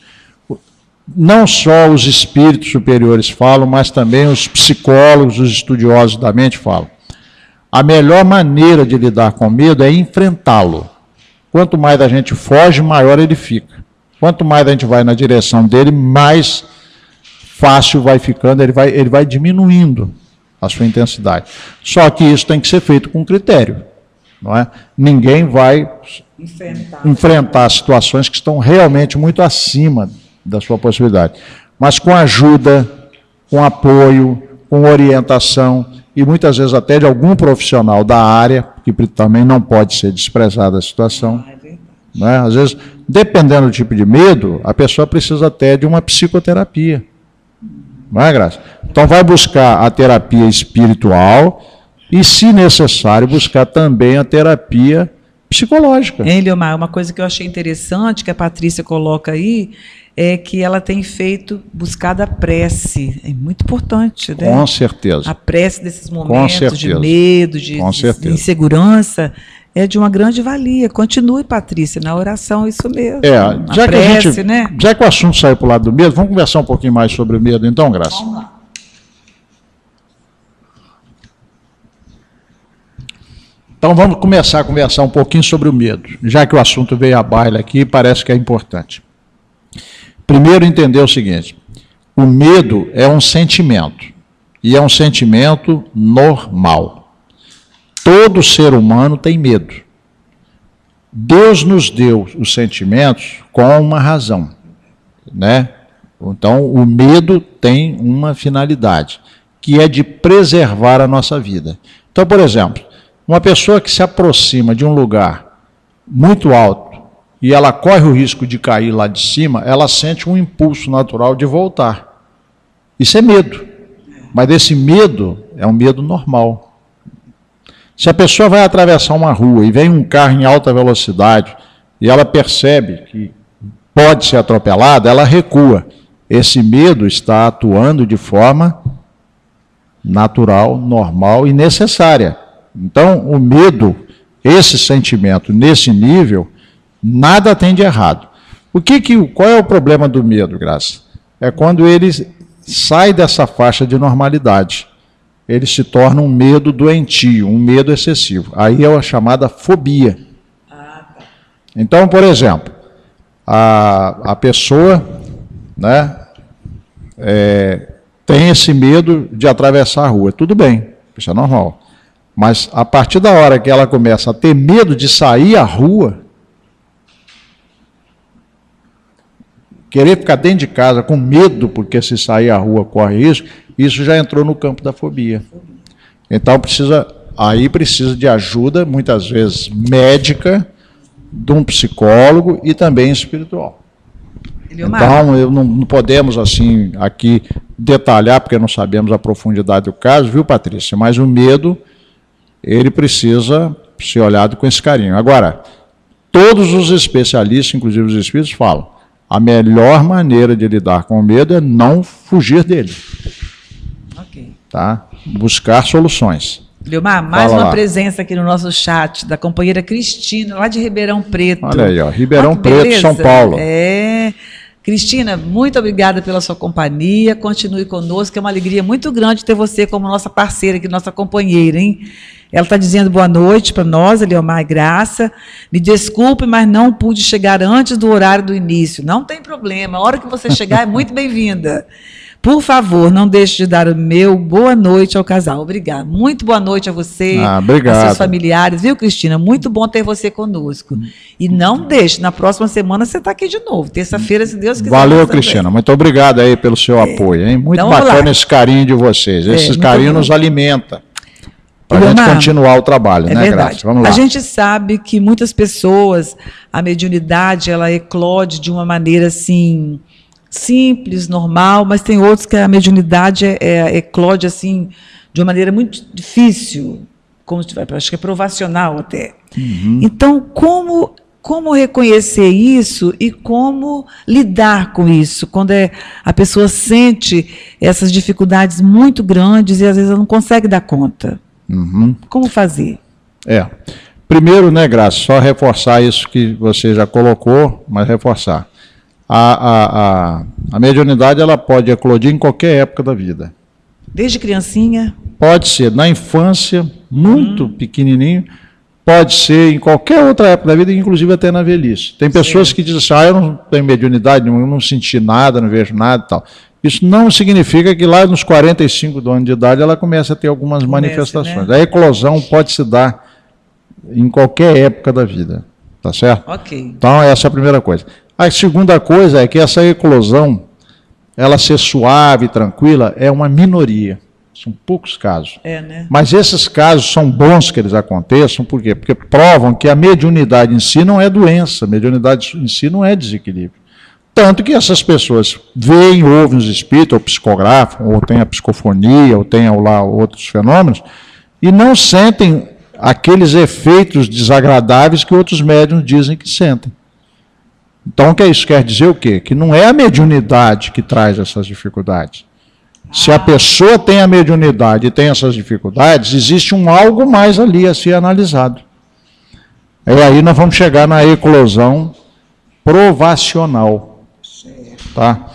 não só os espíritos superiores falam, mas também os psicólogos, os estudiosos da mente falam. A melhor maneira de lidar com o medo é enfrentá-lo. Quanto mais a gente foge, maior ele fica. Quanto mais a gente vai na direção dele, mais fácil vai ficando, ele vai diminuindo a sua intensidade. Só que isso tem que ser feito com critério, não é? Ninguém vai enfrentar situações que estão realmente muito acima da sua possibilidade. Mas com ajuda, com apoio, com orientação, e muitas vezes até de algum profissional da área, que também não pode ser desprezada a situação. Né? Às vezes, dependendo do tipo de medo, a pessoa precisa até de uma psicoterapia. Não é, Graça? Então vai buscar a terapia espiritual e, se necessário, buscar também a terapia psicológica. Hein, Leomar, uma coisa que eu achei interessante, que a Patrícia coloca aí, é que ela tem buscado a prece. É muito importante, né? Com certeza. A prece desses momentos de medo, de insegurança, é de uma grande valia. Continue, Patrícia, na oração, isso mesmo. Já que o assunto saiu para o lado do medo, vamos conversar um pouquinho mais sobre o medo, então, Graça? Vamos lá. Então vamos começar a conversar um pouquinho sobre o medo, já que o assunto veio à baila aqui, parece que é importante. Primeiro, entender o seguinte: o medo é um sentimento, e é um sentimento normal. Todo ser humano tem medo. Deus nos deu os sentimentos com uma razão, né? Então, o medo tem uma finalidade, que é de preservar a nossa vida. Então, por exemplo, uma pessoa que se aproxima de um lugar muito alto e ela corre o risco de cair lá de cima, ela sente um impulso natural de voltar. Isso é medo. Mas esse medo é um medo normal. Se a pessoa vai atravessar uma rua e vem um carro em alta velocidade e ela percebe que pode ser atropelada, ela recua. Esse medo está atuando de forma natural, normal e necessária. Então, o medo, esse sentimento, nesse nível, nada tem de errado. Qual é o problema do medo, Graça? É quando ele sai dessa faixa de normalidade. Ele se torna um medo doentio, um medo excessivo. Aí é a chamada fobia. Então, por exemplo, a pessoa, né, tem esse medo de atravessar a rua. Tudo bem, isso é normal. Mas a partir da hora que ela começa a ter medo de sair à rua, querer ficar dentro de casa com medo, porque se sair à rua corre risco, isso já entrou no campo da fobia. Então precisa de ajuda, muitas vezes médica, de um psicólogo e também espiritual. Então, não podemos assim aqui detalhar, porque não sabemos a profundidade do caso, viu, Patrícia? Mas o medo, ele precisa ser olhado com esse carinho. Agora, todos os especialistas, inclusive os espíritos, falam: a melhor maneira de lidar com o medo é não fugir dele. Ok. Tá? Buscar soluções. Leomar, mais uma presença aqui no nosso chat da companheira Cristina, lá de Ribeirão Preto. Olha aí, ó, Ribeirão Preto, São Paulo. Cristina, muito obrigada pela sua companhia, continue conosco, é uma alegria muito grande ter você como nossa parceira aqui, nossa companheira, hein? Ela está dizendo boa noite para nós, Leomar e Graça. Me desculpe, mas não pude chegar antes do horário do início. Não tem problema, a hora que você chegar é muito bem-vinda. Por favor, não deixe de dar o meu boa noite ao casal. Obrigada. Muito boa noite a você, obrigado. A seus familiares. Viu, Cristina? Muito bom ter você conosco. E não deixe, na próxima semana você está aqui de novo. Terça-feira, se Deus quiser. Valeu, Cristina. Muito obrigado aí pelo seu apoio. Hein? Muito então, bacana esse carinho de vocês. Esse carinho nos alimenta. Para a gente continuar o trabalho, né, Graça? Vamos lá. A gente sabe que muitas pessoas, a mediunidade, ela eclode de uma maneira assim, simples, normal, mas tem outros que a mediunidade eclode assim, de uma maneira muito difícil, como acho que é provacional até. Então, como como reconhecer isso e como lidar com isso, quando a pessoa sente essas dificuldades muito grandes e às vezes ela não consegue dar conta. Uhum. Como fazer? Primeiro, né, Graça, só reforçar isso que você já colocou, mas reforçar. A mediunidade ela pode eclodir em qualquer época da vida. Desde criancinha? Pode ser na infância, muito pequenininho, pode ser em qualquer outra época da vida, inclusive até na velhice. Tem pessoas que dizem assim, eu não tenho mediunidade, eu não senti nada, não vejo nada e tal. Isso não significa que lá nos 45 anos de idade ela comece a ter algumas manifestações. Né? A eclosão pode se dar em qualquer época da vida, tá certo? Ok. Então essa é a primeira coisa. A segunda coisa é que essa eclosão, ela ser suave, tranquila, é uma minoria. São poucos casos. Né? Mas esses casos são bons que eles aconteçam, por quê? Porque provam que a mediunidade em si não é doença, a mediunidade em si não é desequilíbrio. Tanto que essas pessoas veem, ouvem os espíritos, ou psicografam, ou têm a psicofonia, ou têm lá outros fenômenos, e não sentem aqueles efeitos desagradáveis que outros médiuns dizem que sentem. Então, isso quer dizer o quê? Que não é a mediunidade que traz essas dificuldades. Se a pessoa tem a mediunidade e tem essas dificuldades, existe um algo mais ali a ser analisado. E aí nós vamos chegar na eclosão provacional. Tá?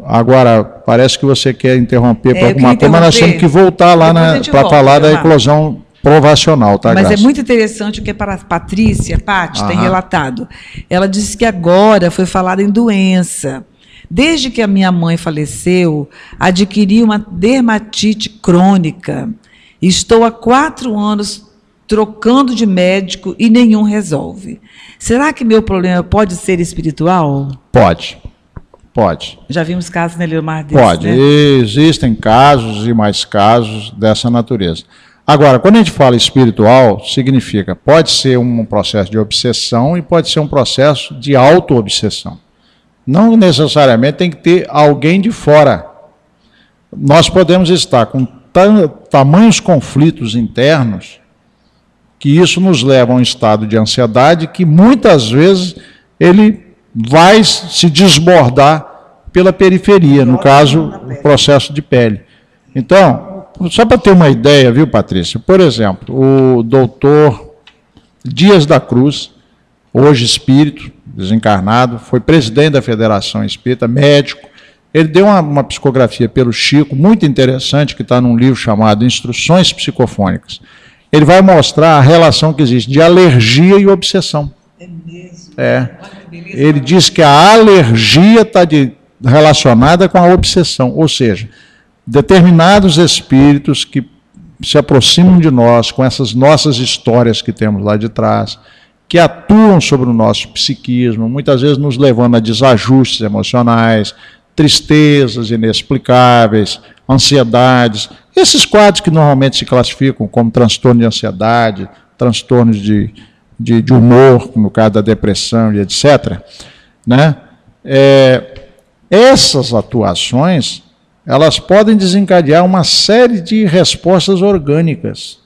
Agora, parece que você quer interromper por alguma coisa, mas nós temos que voltar lá para falar da eclosão provacional, tá, Mas Graça? é muito interessante o que a Patrícia, Paty, tem relatado. Ela disse que agora foi falado em doença. Desde que a minha mãe faleceu, adquiri uma dermatite crônica. Estou há 4 anos trocando de médico e nenhum resolve. Será que meu problema pode ser espiritual? Pode. Já vimos casos, né, Leomar, desse, Pode. Né? Existem casos e mais casos dessa natureza. Agora, quando a gente fala espiritual, significa, pode ser um processo de obsessão e pode ser um processo de auto-obsessão. Não necessariamente tem que ter alguém de fora. Nós podemos estar com tamanhos conflitos internos que isso nos leva a um estado de ansiedade que muitas vezes ele vai se desbordar pela periferia, no caso, o processo de pele. Então, só para ter uma ideia, viu, Patrícia? Por exemplo, o doutor Dias da Cruz, hoje espírito, desencarnado, foi presidente da Federação Espírita, médico. Ele deu uma psicografia pelo Chico, muito interessante, que está num livro chamado Instruções Psicofônicas. Ele vai mostrar a relação que existe de alergia e obsessão. É mesmo? Ele diz que a alergia está relacionada com a obsessão, ou seja, determinados espíritos que se aproximam de nós com essas nossas histórias que temos lá de trás, que atuam sobre o nosso psiquismo, muitas vezes nos levando a desajustes emocionais, tristezas inexplicáveis, ansiedades, esses quadros que normalmente se classificam como transtorno de ansiedade, transtornos de humor, no caso da depressão e etc. Né? Essas atuações, elas podem desencadear uma série de respostas orgânicas.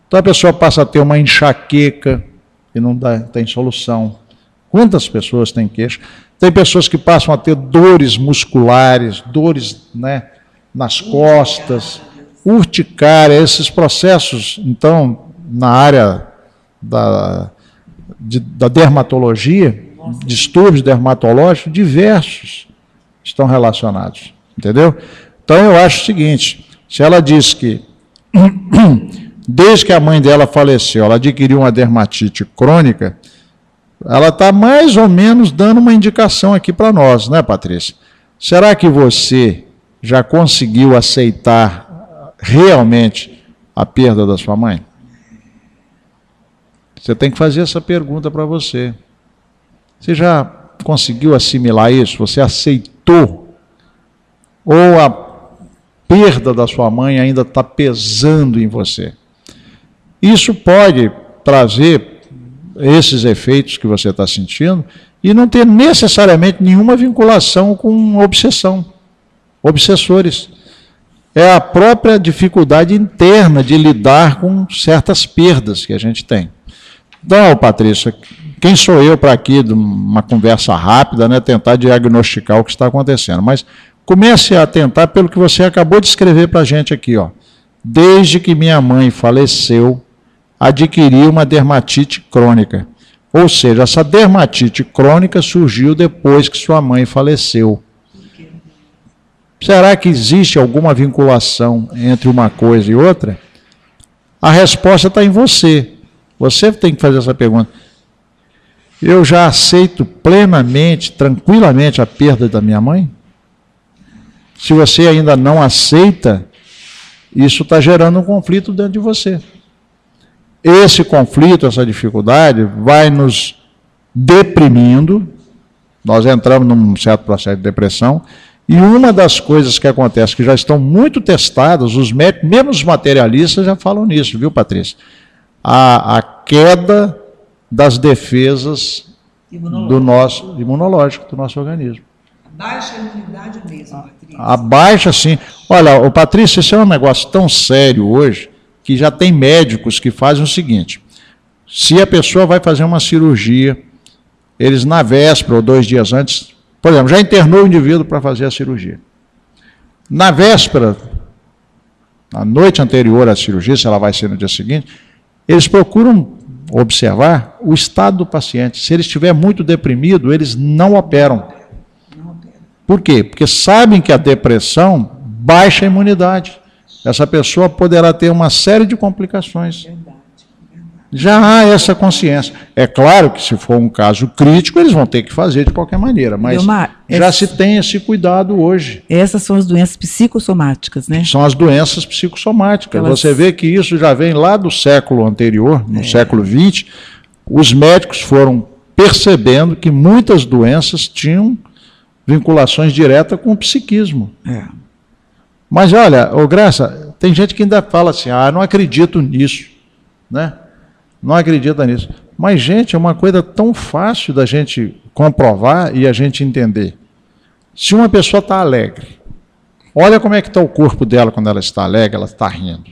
Então a pessoa passa a ter uma enxaqueca, e não tem solução. Quantas pessoas têm queixa? Tem pessoas que passam a ter dores musculares, dores, né, nas costas, urticária, esses processos, então, na área da dermatologia, distúrbios dermatológicos diversos estão relacionados, entendeu? Então eu acho o seguinte, se ela diz que desde que a mãe dela faleceu, ela adquiriu uma dermatite crônica, ela está mais ou menos dando uma indicação aqui para nós, né, Patrícia? Será que você já conseguiu aceitar realmente a perda da sua mãe? Você tem que fazer essa pergunta para você. Você já conseguiu assimilar isso? Você aceitou? Ou a perda da sua mãe ainda está pesando em você? Isso pode trazer esses efeitos que você está sentindo e não ter necessariamente nenhuma vinculação com obsessão, obsessores. É a própria dificuldade interna de lidar com certas perdas que a gente tem. Então, Patrícia, Quem sou eu para aqui, de uma conversa rápida, né, tentar diagnosticar o que está acontecendo? Mas comece a tentar pelo que você acabou de escrever para a gente aqui, ó. Desde que minha mãe faleceu, adquiri uma dermatite crônica. Ou seja, essa dermatite crônica surgiu depois que sua mãe faleceu. Será que existe alguma vinculação entre uma coisa e outra? A resposta está em você. Você tem que fazer essa pergunta. Eu já aceito plenamente, tranquilamente a perda da minha mãe? Se você ainda não aceita, isso está gerando um conflito dentro de você. Esse conflito, essa dificuldade, vai nos deprimindo. Nós entramos num certo processo de depressão. E uma das coisas que acontece, que já estão muito testadas, os médicos, mesmo os materialistas já falam nisso, viu, Patrícia? A queda das defesas do nosso imunológico, do nosso organismo. Baixa a imunidade mesmo, Patrícia. A baixa, sim. Olha, Patrícia, isso é um negócio tão sério hoje, que já tem médicos que fazem o seguinte: se a pessoa vai fazer uma cirurgia, eles na véspera ou 2 dias antes, por exemplo, já internou o indivíduo para fazer a cirurgia. Na véspera, na noite anterior à cirurgia, se ela vai ser no dia seguinte, eles procuram observar o estado do paciente. Se ele estiver muito deprimido, eles não operam. Por quê? Porque sabem que a depressão baixa a imunidade. Essa pessoa poderá ter uma série de complicações. Já há essa consciência. É claro que se for um caso crítico, eles vão ter que fazer de qualquer maneira, mas Leomar, já se tem esse cuidado hoje. Essas são as doenças psicossomáticas, né? São as doenças psicossomáticas. Você vê que isso já vem lá do século anterior, no século XX, os médicos foram percebendo que muitas doenças tinham vinculações diretas com o psiquismo. Mas olha, Graça, tem gente que ainda fala assim, não acredito nisso, né? Não acredita nisso. Mas, gente, é uma coisa tão fácil da gente comprovar e a gente entender. Se uma pessoa está alegre, olha como é que está o corpo dela quando ela está alegre, ela está rindo.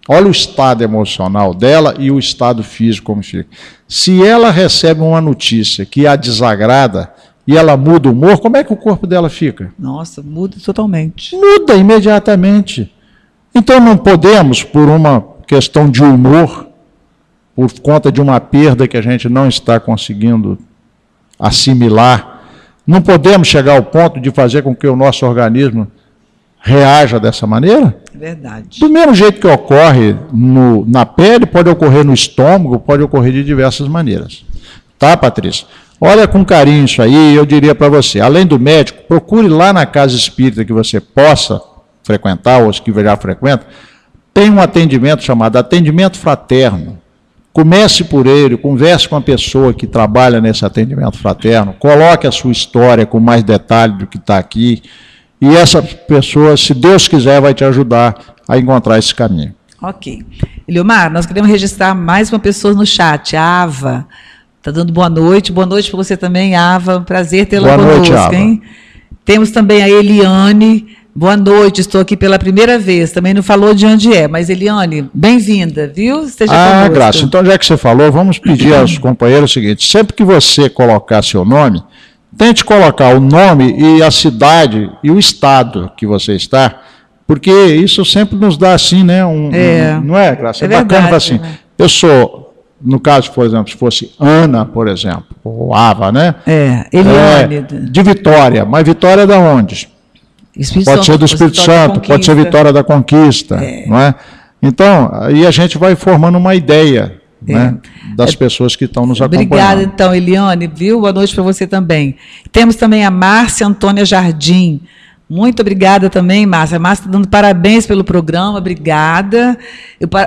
Olha o estado emocional dela e o estado físico como fica. Se ela recebe uma notícia que a desagrada e ela muda o humor, como é que o corpo dela fica? Nossa, muda totalmente. Muda imediatamente. Então não podemos, por uma questão de humor, por conta de uma perda que a gente não está conseguindo assimilar, não podemos chegar ao ponto de fazer com que o nosso organismo reaja dessa maneira? É verdade. Do mesmo jeito que ocorre na pele, pode ocorrer no estômago, pode ocorrer de diversas maneiras. Tá, Patrícia? Olha com carinho isso aí, eu diria para você, além do médico, procure lá na casa espírita que você possa frequentar, ou os que já frequentam, tem um atendimento chamado atendimento fraterno. Comece por ele, converse com a pessoa que trabalha nesse atendimento fraterno, coloque a sua história com mais detalhe do que está aqui, e essa pessoa, se Deus quiser, vai te ajudar a encontrar esse caminho. Ok. Eliomar, nós queremos registrar mais uma pessoa no chat, a Ava. Está dando boa noite para você também, Ava. Prazer tê-la conosco, Ava. hein? Temos também a Eliane. Boa noite, estou aqui pela primeira vez. Também não falou de onde é, mas Eliane, bem-vinda, viu? Esteja conosco. Graça. Então, já que você falou, vamos pedir aos companheiros o seguinte: sempre que você colocar seu nome, tente colocar o nome e a cidade e o estado que você está, porque isso sempre nos dá assim, né? Não é, Graça? É bacana falar assim, eu sou, no caso, por exemplo, se fosse Ana, por exemplo, ou Ava, né? Eliane. De Vitória, mas Vitória é de onde? Pode ser do Espírito Santo, pode ser Vitória da Conquista, não é? Então, aí a gente vai formando uma ideia, né, das pessoas que estão nos acompanhando. Obrigada, então, Eliane, viu? Boa noite para você também. Temos também a Márcia Antônia Jardim. Muito obrigada também, Márcia. A Márcia está dando parabéns pelo programa, obrigada.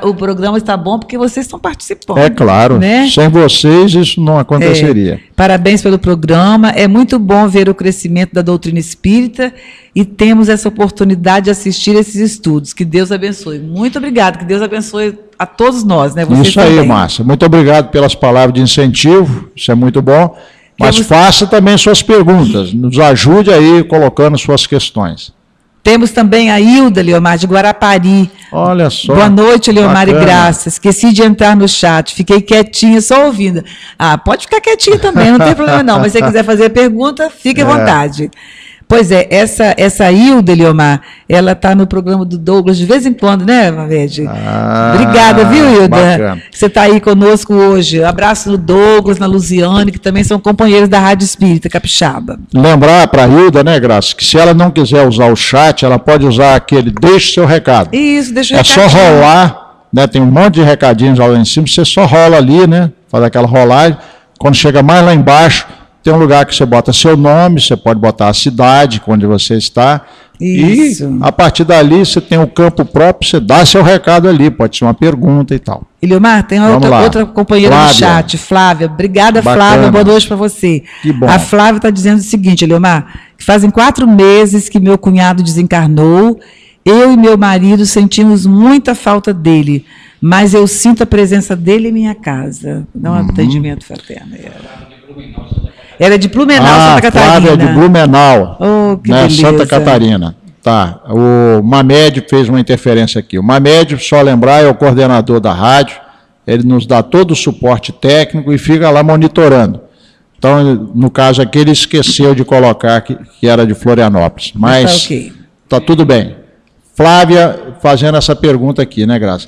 O programa está bom porque vocês estão participando. É claro, né? Sem vocês isso não aconteceria. Parabéns pelo programa, é muito bom ver o crescimento da doutrina espírita e temos essa oportunidade de assistir esses estudos. Que Deus abençoe. Muito obrigada, que Deus abençoe a todos nós, né? Vocês isso aí, também. Márcia. Muito obrigado pelas palavras de incentivo, isso é muito bom. Mas faça também suas perguntas, nos ajude aí colocando suas questões. Temos também a Hilda, Eliomar, de Guarapari. Olha só. Boa noite, Eliomar, bacana. e graças. Esqueci de entrar no chat, fiquei quietinha, só ouvindo. Pode ficar quietinha também, não tem problema não, mas se você quiser fazer pergunta, fique à vontade. Pois é, essa Hilda, Eliomar, ela está no programa do Douglas de vez em quando, né, Mavede? Obrigada, viu, Hilda? Bacana. Você está aí conosco hoje. Abraço no Douglas, na Luziane, que também são companheiros da Rádio Espírita Capixaba. Lembrar para a Hilda, né, Graça, que se ela não quiser usar o chat, ela pode usar aquele deixe seu recado. Isso, deixa o recadinho. É só rolar, né, tem um monte de recadinhos lá em cima, você só rola ali, né, faz aquela rolagem. Quando chega mais lá embaixo, tem um lugar que você bota seu nome, você pode botar a cidade onde você está. Isso. E a partir dali você tem o campo próprio, você dá seu recado ali, pode ser uma pergunta e tal. Eliomar, tem outra companheira Flávia. No chat, Flávia. Obrigada, bacana. Flávia, boa noite para você. Que bom. A Flávia está dizendo o seguinte, Eliomar, que fazem 4 meses que meu cunhado desencarnou, eu e meu marido sentimos muita falta dele, mas eu sinto a presença dele em minha casa. Dá um atendimento fraterno. Ela é de Blumenau, Santa Catarina. Flávia é de Blumenau, que né, beleza. Santa Catarina. Tá, o Mamed fez uma interferência aqui. O Mamed, só lembrar, é o coordenador da rádio, ele nos dá todo o suporte técnico e fica lá monitorando. Então, no caso aqui, ele esqueceu de colocar que era de Florianópolis, mas tá tudo bem. Flávia fazendo essa pergunta aqui, né, Graça?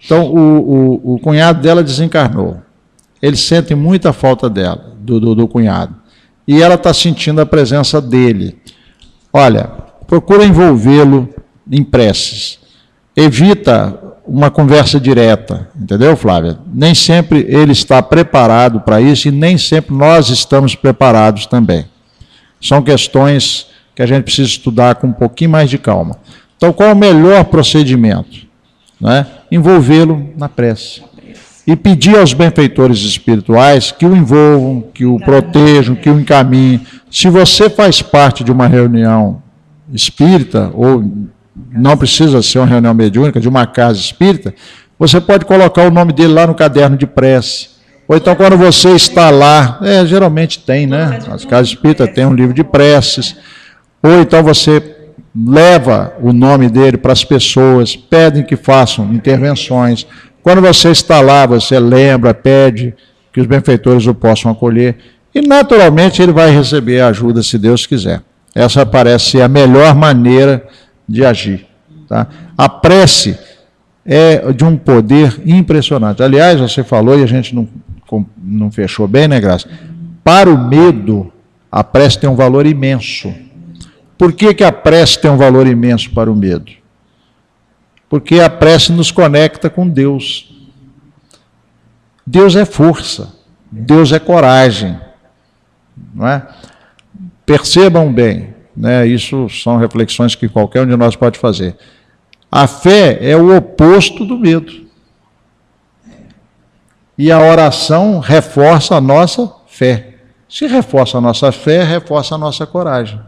Então, o cunhado dela desencarnou. Eles sentem muita falta dela, do cunhado. E ela está sentindo a presença dele. Olha, procura envolvê-lo em preces. Evita uma conversa direta, entendeu, Flávia? Nem sempre ele está preparado para isso e nem sempre nós estamos preparados também. São questões que a gente precisa estudar com um pouquinho mais de calma. Então, qual é o melhor procedimento? Né? Envolvê-lo na prece. E pedir aos benfeitores espirituais que o envolvam, que o protejam, que o encaminhem. Se você faz parte de uma reunião espírita, ou não precisa ser uma reunião mediúnica, de uma casa espírita, você pode colocar o nome dele lá no caderno de prece. Ou então, quando você está lá, geralmente tem, né? As casas espíritas têm um livro de preces. Ou então você leva o nome dele para as pessoas, pedem que façam intervenções. Quando você está lá, você lembra, pede que os benfeitores o possam acolher. E, naturalmente, ele vai receber a ajuda, se Deus quiser. Essa parece ser a melhor maneira de agir. Tá? A prece é de um poder impressionante. Aliás, você falou, e a gente não fechou bem, né, Graça? Para o medo, a prece tem um valor imenso. Por que a prece tem um valor imenso para o medo? Porque a prece nos conecta com Deus. Deus é força, Deus é coragem. Não é? Percebam bem, né? Isso são reflexões que qualquer um de nós pode fazer. A fé é o oposto do medo. E a oração reforça a nossa fé. Se reforça a nossa fé, reforça a nossa coragem.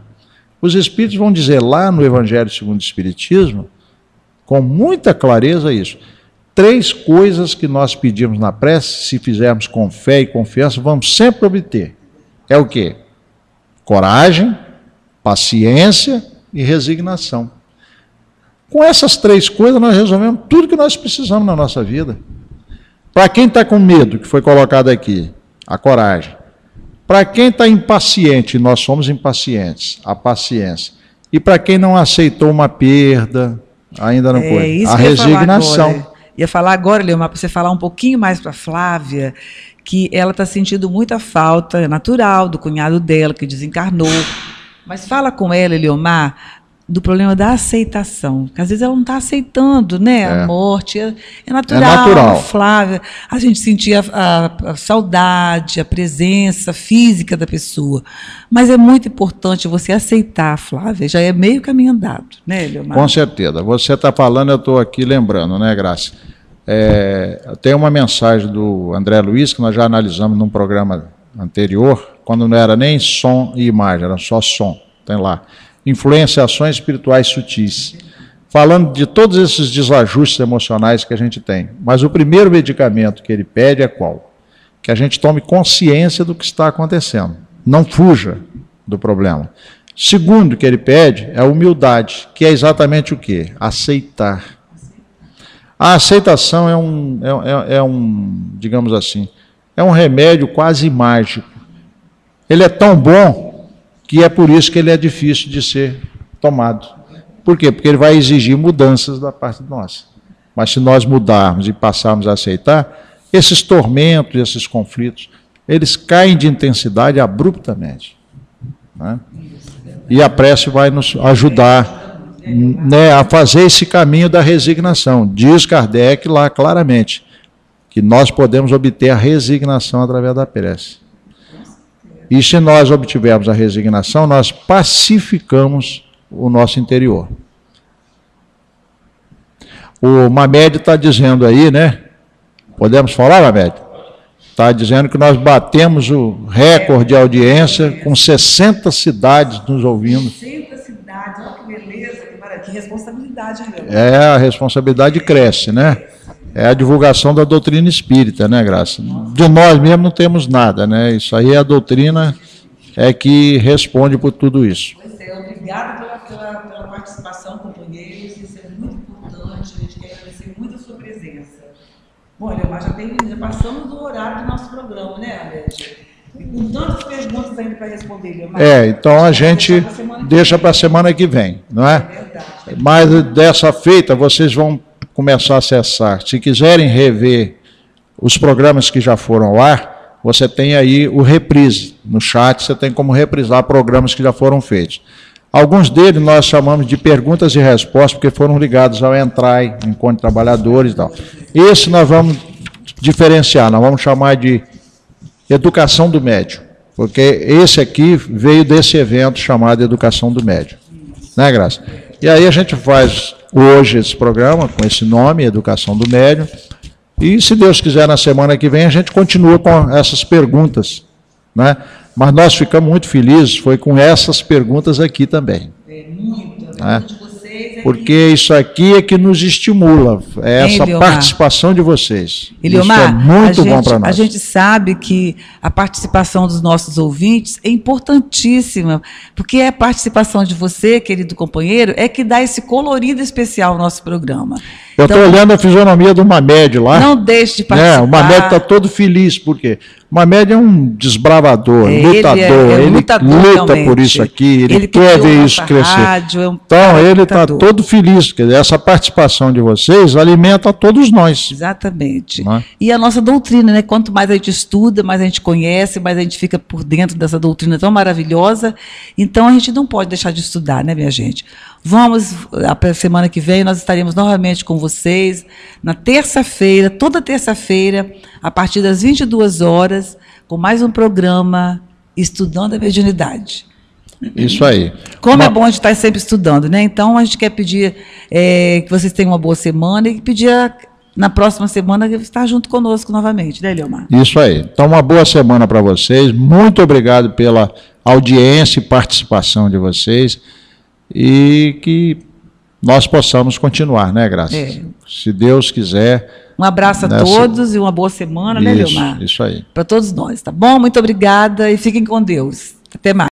Os Espíritos vão dizer lá no Evangelho segundo o Espiritismo, com muita clareza isso. 3 coisas que nós pedimos na prece, se fizermos com fé e confiança, vamos sempre obter. É o quê? Coragem, paciência e resignação. Com essas 3 coisas, nós resolvemos tudo que nós precisamos na nossa vida. Para quem está com medo, que foi colocado aqui, a coragem. Para quem está impaciente, nós somos impacientes, a paciência. E para quem não aceitou uma perda, ainda não pode. A resignação. Ia falar agora, Eliomar, para você falar um pouquinho mais para a Flávia, que ela está sentindo muita falta natural do cunhado dela, que desencarnou. Mas fala com ela, Eliomar, do problema da aceitação. Porque às vezes ela não está aceitando, né? A morte. É natural, Flávia. A gente sentia a saudade, a presença física da pessoa. Mas é muito importante você aceitar, Flávia. Já é meio caminho andado, né, Eliomar? Com certeza. Você está falando, eu estou aqui lembrando, né, Graça? Tem uma mensagem do André Luiz, que nós já analisamos num programa anterior, quando não era nem som e imagem, era só som. Tem lá. Influenciações espirituais sutis, falando de todos esses desajustes emocionais que a gente tem. Mas o primeiro medicamento que ele pede é qual? Que a gente tome consciência do que está acontecendo. Não fuja do problema. Segundo que ele pede é a humildade, que é exatamente o quê? Aceitar. A aceitação digamos assim, é um remédio quase mágico. Ele é tão bom que é por isso que ele é difícil de ser tomado. Por quê? Porque ele vai exigir mudanças da parte nossa. Mas se nós mudarmos e passarmos a aceitar, esses tormentos, esses conflitos, eles caem de intensidade abruptamente. Né? E a prece vai nos ajudar, né, a fazer esse caminho da resignação. Diz Kardec lá claramente que nós podemos obter a resignação através da prece. E se nós obtivermos a resignação, nós pacificamos o nosso interior. O Mamed está dizendo aí, né? Podemos falar, Mamed? Está dizendo que nós batemos o recorde de audiência com 60 cidades nos ouvindo. 60 cidades, olha que beleza, que responsabilidade. A responsabilidade cresce, né? É a divulgação da doutrina espírita, né, Graça? De nós mesmos não temos nada, né? Isso aí, a doutrina é que responde por tudo isso. Pois é, obrigado pela participação, companheiros. Isso é muito importante. A gente quer agradecer muito a sua presença. Bom, Leomar, já passamos do horário do nosso programa, né, Alex? E com tantas perguntas ainda para responder, Leomar. Então a gente deixa para a semana que vem, não é? É verdade. Mas dessa feita, vocês vão começar a acessar. Se quiserem rever os programas que já foram ao ar, você tem aí o reprise. No chat você tem como reprisar programas que já foram feitos. Alguns deles nós chamamos de perguntas e respostas, porque foram ligados ao ENTRAI, Encontro de Trabalhadores e tal. Esse nós vamos diferenciar, nós vamos chamar de Educação do Médium, porque esse aqui veio desse evento chamado Educação do Médium. Né, Graça? E aí a gente faz hoje esse programa com esse nome, Educação do Médium, e se Deus quiser, na semana que vem a gente continua com essas perguntas, né? Mas nós ficamos muito felizes, foi com essas perguntas aqui também. Muito, né? Porque isso aqui é que nos estimula, essa participação de vocês. Eliomar, isso é muito bom para nós. A gente sabe que a participação dos nossos ouvintes é importantíssima, porque a participação de você, querido companheiro, é que dá esse colorido especial ao nosso programa. Eu estou olhando a fisionomia do Mamed lá. Não deixe de participar. O Mamed está todo feliz, por quê? O Mamed é um desbravador, lutador, ele luta por isso aqui, ele quer ver isso crescer. Então, ele está todo feliz, quer dizer, essa participação de vocês alimenta todos nós. Exatamente. E a nossa doutrina, né? Quanto mais a gente estuda, mais a gente conhece, mais a gente fica por dentro dessa doutrina tão maravilhosa. Então, a gente não pode deixar de estudar, né, minha gente? Vamos, a semana que vem, nós estaremos novamente com vocês, na terça-feira, toda terça-feira, a partir das 22 horas, com mais um programa Estudando a Mediunidade. Isso aí. Como é bom a gente estar sempre estudando, né? Então, a gente quer pedir que vocês tenham uma boa semana e pedir na próxima semana estar junto conosco novamente, né, Eliomar? Isso aí. Então, uma boa semana para vocês. Muito obrigado pela audiência e participação de vocês. E que nós possamos continuar, né, Graça? Se Deus quiser. Um abraço a todos e uma boa semana, né, Eliomar? Isso aí. Para todos nós, tá bom? Muito obrigada e fiquem com Deus. Até mais.